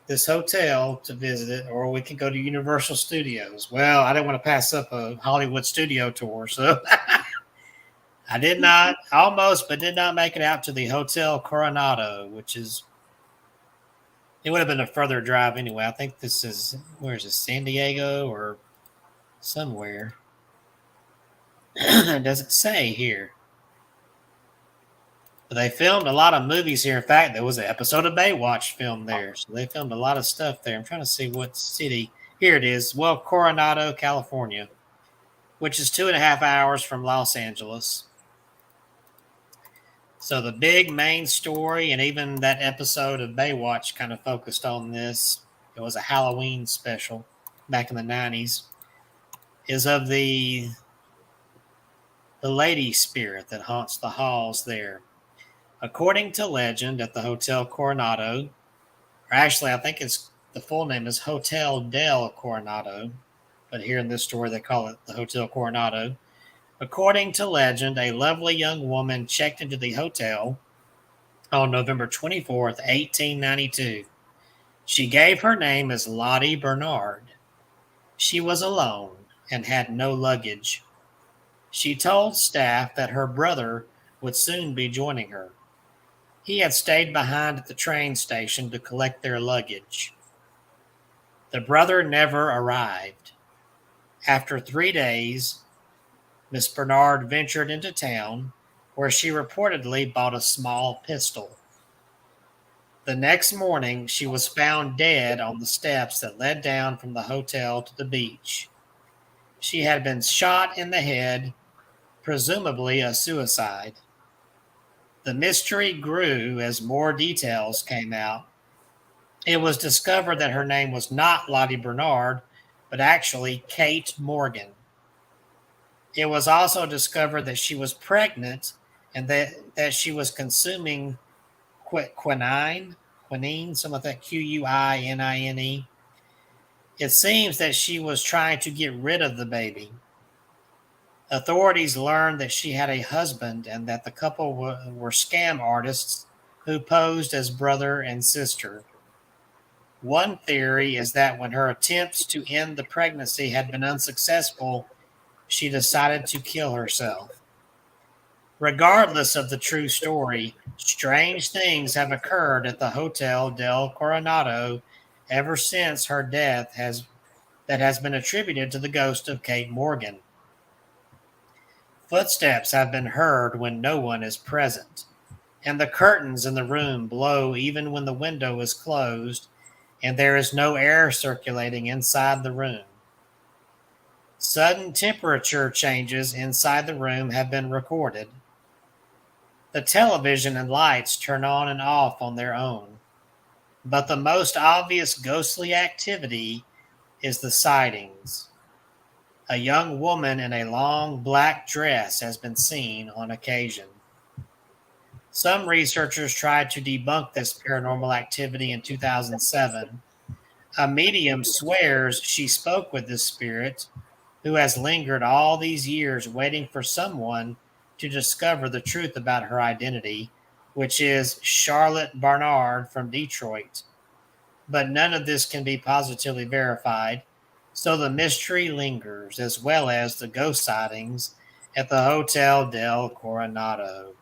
this hotel to visit it, or we can go to Universal Studios. Well, I didn't want to pass up a Hollywood studio tour, so I did not make it out to the Hotel Coronado, which is, it would have been a further drive anyway. I think this is, where is it, San Diego or somewhere? It doesn't say here. But they filmed a lot of movies here. In fact, there was an episode of Baywatch filmed there. So they filmed a lot of stuff there. I'm trying to see what city. Here it is. Well, Coronado, California, which is 2.5 hours from Los Angeles. So the big main story, and even that episode of Baywatch kind of focused on this. It was a Halloween special back in the 90s. Is of the lady spirit that haunts the halls there. According to legend, at the Hotel Coronado, or actually I think the full name is Hotel del Coronado, but here in this story they call it the Hotel Coronado. According to legend, a lovely young woman checked into the hotel on November 24th, 1892. She gave her name as Lottie Bernard. She was alone and had no luggage. She told staff that her brother would soon be joining her. He had stayed behind at the train station to collect their luggage. The brother never arrived. After 3 days, Miss Bernard ventured into town, where she reportedly bought a small pistol. The next morning, she was found dead on the steps that led down from the hotel to the beach. She had been shot in the head, presumably a suicide. The mystery grew as more details came out. It was discovered that her name was not Lottie Bernard, but actually Kate Morgan. It was also discovered that she was pregnant and that she was consuming quinine, something like that, Quinine. It seems that she was trying to get rid of the baby. Authorities learned that she had a husband and that the couple were scam artists who posed as brother and sister. One theory is that when her attempts to end the pregnancy had been unsuccessful, she decided to kill herself. Regardless of the true story, strange things have occurred at the Hotel del Coronado ever since her death that has been attributed to the ghost of Kate Morgan. Footsteps have been heard when no one is present, and the curtains in the room blow even when the window is closed and there is no air circulating inside the room. Sudden temperature changes inside the room have been recorded. The television and lights turn on and off on their own, but the most obvious ghostly activity is the sightings. A young woman in a long black dress has been seen on occasion. Some researchers tried to debunk this paranormal activity in 2007. A medium swears she spoke with this spirit, who has lingered all these years waiting for someone to discover the truth about her identity, which is Charlotte Barnard from Detroit. But none of this can be positively verified, so the mystery lingers, as well as the ghost sightings at the Hotel del Coronado.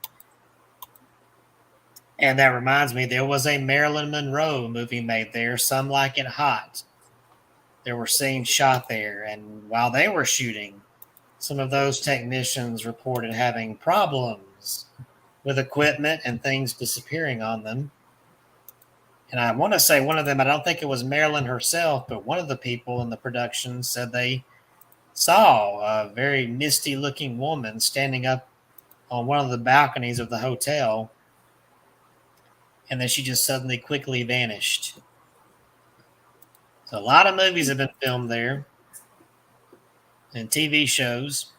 And that reminds me, there was a Marilyn Monroe movie made there, Some Like It Hot. There were scenes shot there, and while they were shooting, some of those technicians reported having problems with equipment and things disappearing on them. And I want to say one of them, I don't think it was Marilyn herself, but one of the people in the production said they saw a very misty looking woman standing up on one of the balconies of the hotel, and then she just suddenly quickly vanished. So a lot of movies have been filmed there and TV shows.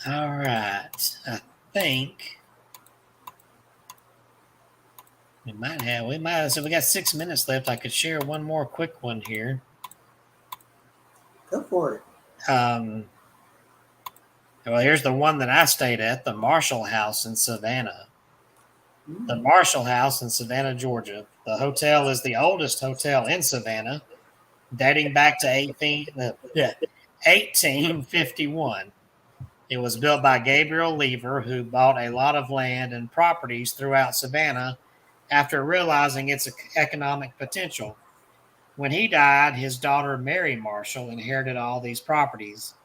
All right. I think we might have, so we got 6 minutes left. I could share one more quick one here. Go for it. Well, here's the one that I stayed at, the Marshall House in Savannah. The Marshall House in Savannah, Georgia. The hotel is the oldest hotel in Savannah, dating back to 1851. It was built by Gabriel Lever, who bought a lot of land and properties throughout Savannah after realizing its economic potential. When he died, his daughter Mary Marshall inherited all these properties.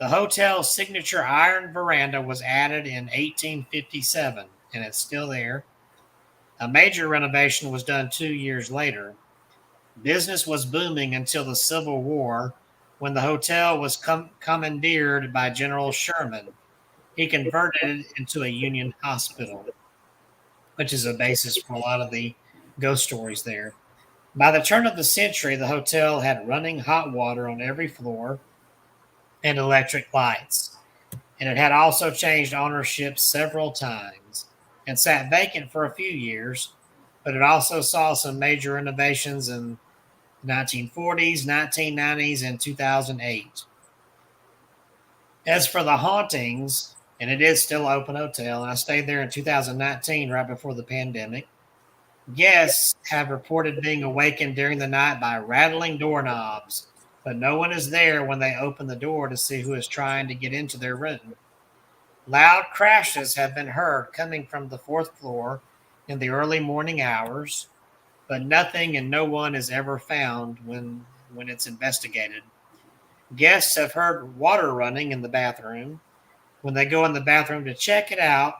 The hotel's signature iron veranda was added in 1857, and it's still there. A major renovation was done 2 years later. Business was booming until the Civil War, when the hotel was commandeered by General Sherman. He converted it into a Union hospital, which is a basis for a lot of the ghost stories there. By the turn of the century, the hotel had running hot water on every floor and electric lights, and it had also changed ownership several times and sat vacant for a few years, but it also saw some major renovations, and 1940s, 1990s, and 2008. As for the hauntings, and it is still open hotel, and I stayed there in 2019, right before the pandemic. Guests have reported being awakened during the night by rattling doorknobs, but no one is there when they open the door to see who is trying to get into their room. Loud crashes have been heard coming from the fourth floor in the early morning hours, but nothing and no one is ever found when it's investigated. Guests have heard water running in the bathroom. When they go in the bathroom to check it out,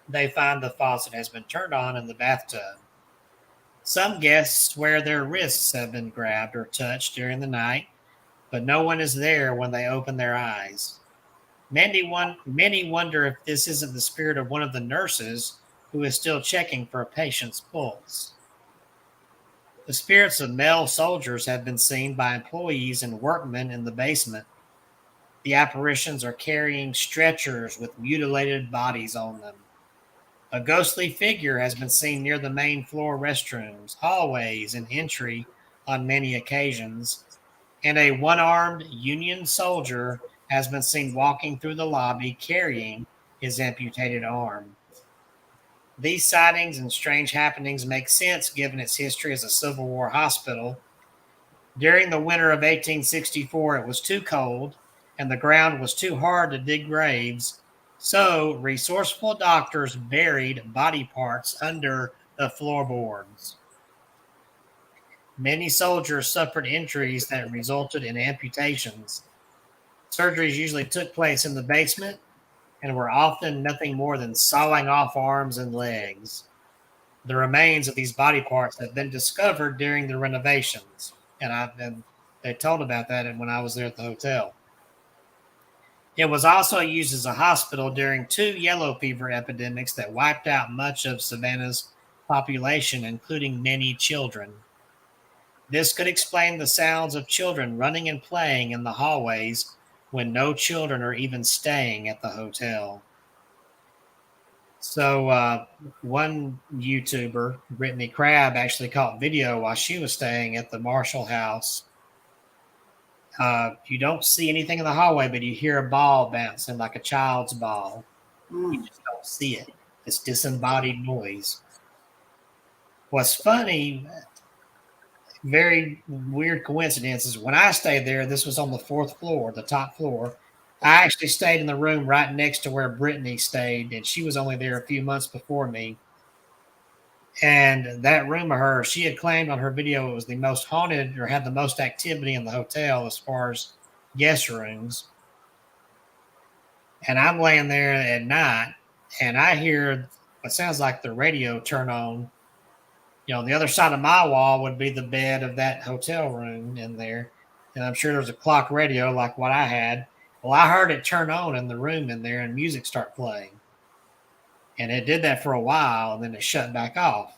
they find the faucet has been turned on in the bathtub. Some guests swear their wrists have been grabbed or touched during the night, but no one is there when they open their eyes. Many wonder if this isn't the spirit of one of the nurses who is still checking for a patient's pulse. The spirits of male soldiers have been seen by employees and workmen in the basement. The apparitions are carrying stretchers with mutilated bodies on them. A ghostly figure has been seen near the main floor restrooms, hallways, and entry on many occasions, and a one-armed Union soldier has been seen walking through the lobby carrying his amputated arm. These sightings and strange happenings make sense given its history as a Civil War hospital. During the winter of 1864, it was too cold and the ground was too hard to dig graves, so resourceful doctors buried body parts under the floorboards. Many soldiers suffered injuries that resulted in amputations. Surgeries usually took place in the basement and were often nothing more than sawing off arms and legs. The remains of these body parts have been discovered during the renovations, and they told about that when I was there at the hotel. It was also used as a hospital during two yellow fever epidemics that wiped out much of Savannah's population, including many children. This could explain the sounds of children running and playing in the hallways when no children are even staying at the hotel. So one YouTuber, Brittany Crabb, actually caught video while she was staying at the Marshall House. You don't see anything in the hallway, but you hear a ball bouncing like a child's ball. You just don't see it. It's disembodied noise. What's funny, very weird coincidences. When I stayed there, this was on the fourth floor, the top floor. I actually stayed in the room right next to where Brittany stayed, and she was only there a few months before me. And that room of hers, she had claimed on her video it was the most haunted or had the most activity in the hotel as far as guest rooms. And I'm laying there at night, and I hear what sounds like the radio turn on. You know, on the other side of my wall would be the bed of that hotel room in there. And I'm sure there's a clock radio like what I had. Well, I heard it turn on in the room in there and music start playing. And it did that for a while, and then it shut back off.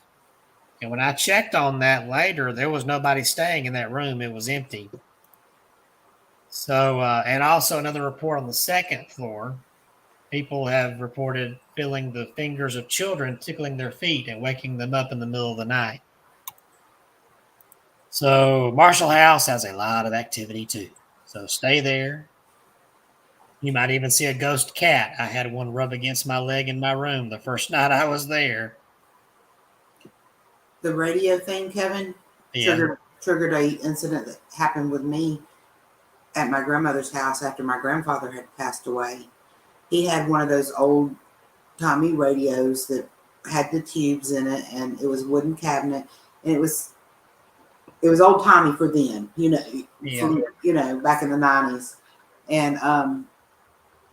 And when I checked on that later, there was nobody staying in that room. It was empty. So, and also another report on the second floor. People have reported feeling the fingers of children tickling their feet and waking them up in the middle of the night. So Marshall House has a lot of activity too. So stay there. You might even see a ghost cat. I had one rub against my leg in my room the first night I was there. The radio thing, Kevin, triggered a incident that happened with me at my grandmother's house after my grandfather had passed away. He had one of those old Tommy radios that had the tubes in it, and it was a wooden cabinet, and it was old Tommy for then, back in the 90s. And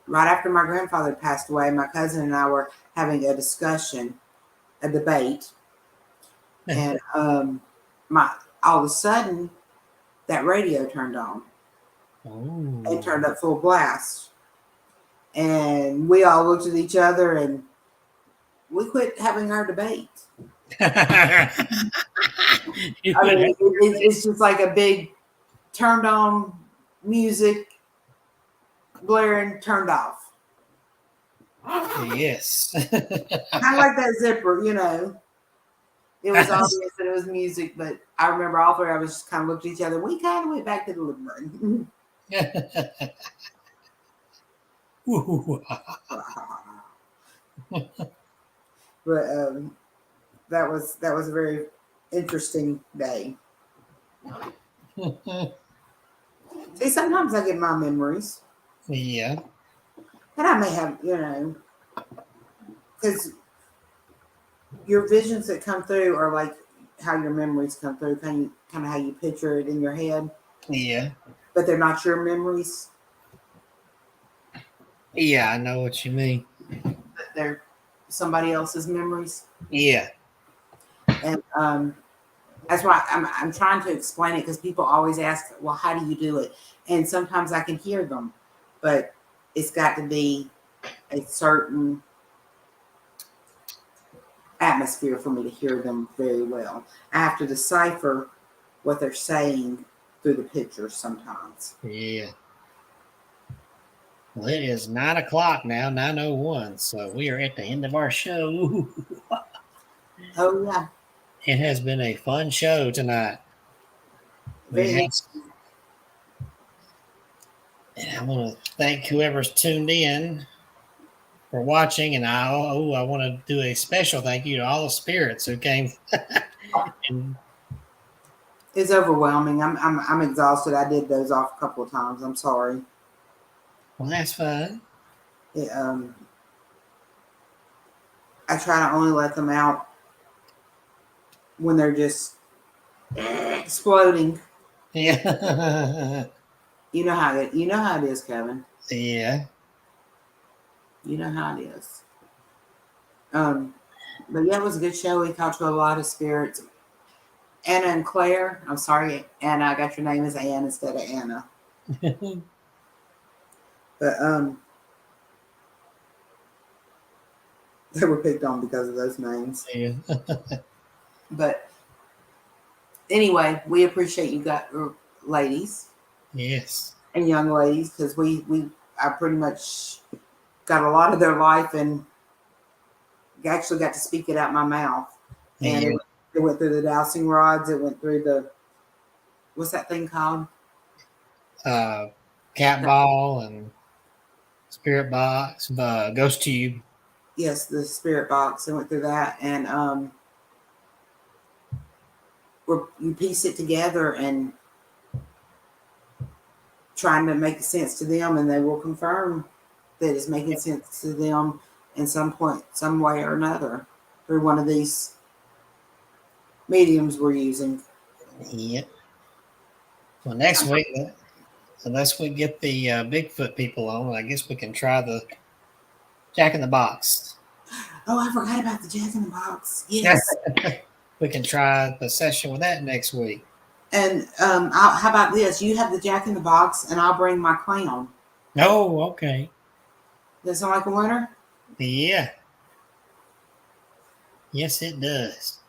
right after my grandfather passed away, my cousin and I were having a discussion, a debate, and all of a sudden that radio turned on. Oh. It turned up full blast. And we all looked at each other and we quit having our debate. It's just like a big turned on music, blaring, turned off. Yes. Kind of like that zipper, It was obvious that it was music, but I remember all three of us just kind of looked at each other. We kind of went back to the living room. But that was a very interesting day. See, sometimes I get my memories, Yeah. and I may have, because your visions that come through are like how your memories come through, kind of how you picture it in your head, Yeah. but they're not your memories. Yeah, I know what you mean. But they're somebody else's memories. Yeah. And that's why I'm trying to explain it, because people always ask, well, how do you do it? And sometimes I can hear them, but it's got to be a certain atmosphere for me to hear them very well. I have to decipher what they're saying through the pictures sometimes. Yeah. Well, it is 9:00 now, 9:01. So we are at the end of our show. Oh yeah, It has been a fun show tonight. We very had, and I want to thank whoever's tuned in for watching, and I want to do a special thank you to all the spirits who came. And, It's overwhelming. I'm exhausted. I did doze off a couple of times. I'm sorry. well, that's fine. It, I try to only let them out when they're just exploding. Yeah. You know how it is, Kevin. Yeah. You know how it is. But yeah, it was a good show. We talked to a lot of spirits. Anna and Claire. I'm sorry, Anna. I got your name as Ann instead of Anna. But they were picked on because of those names. Yeah. But anyway, we appreciate you ladies Yes. and young ladies, because I pretty much got a lot of their life and actually got to speak it out my mouth. And Yeah. it went through the dowsing rods. It went through the, what's that thing called? Cat ball and spirit box, ghost tube. Yes, the spirit box. It went through that, and you piece it together and trying to make sense to them, and they will confirm that it's making sense to them in some point, some way or another, through one of these mediums we're using. Yep. Well, next week, unless we get the Bigfoot people on, I guess we can try the Jack in the Box. Oh, I forgot about the Jack in the Box. Yes. We can try the session with that next week. And how about this? You have the Jack in the Box, and I'll bring my clown. Oh, okay. Does that sound like a winner? Yeah. Yes, it does.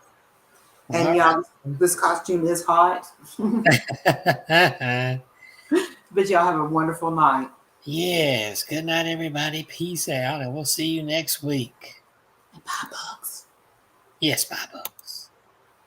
And y'all, this costume is hot. But y'all have a wonderful night. Yes. Good night, everybody. Peace out, and we'll see you next week. And bye, bugs. Yes, bye, bugs.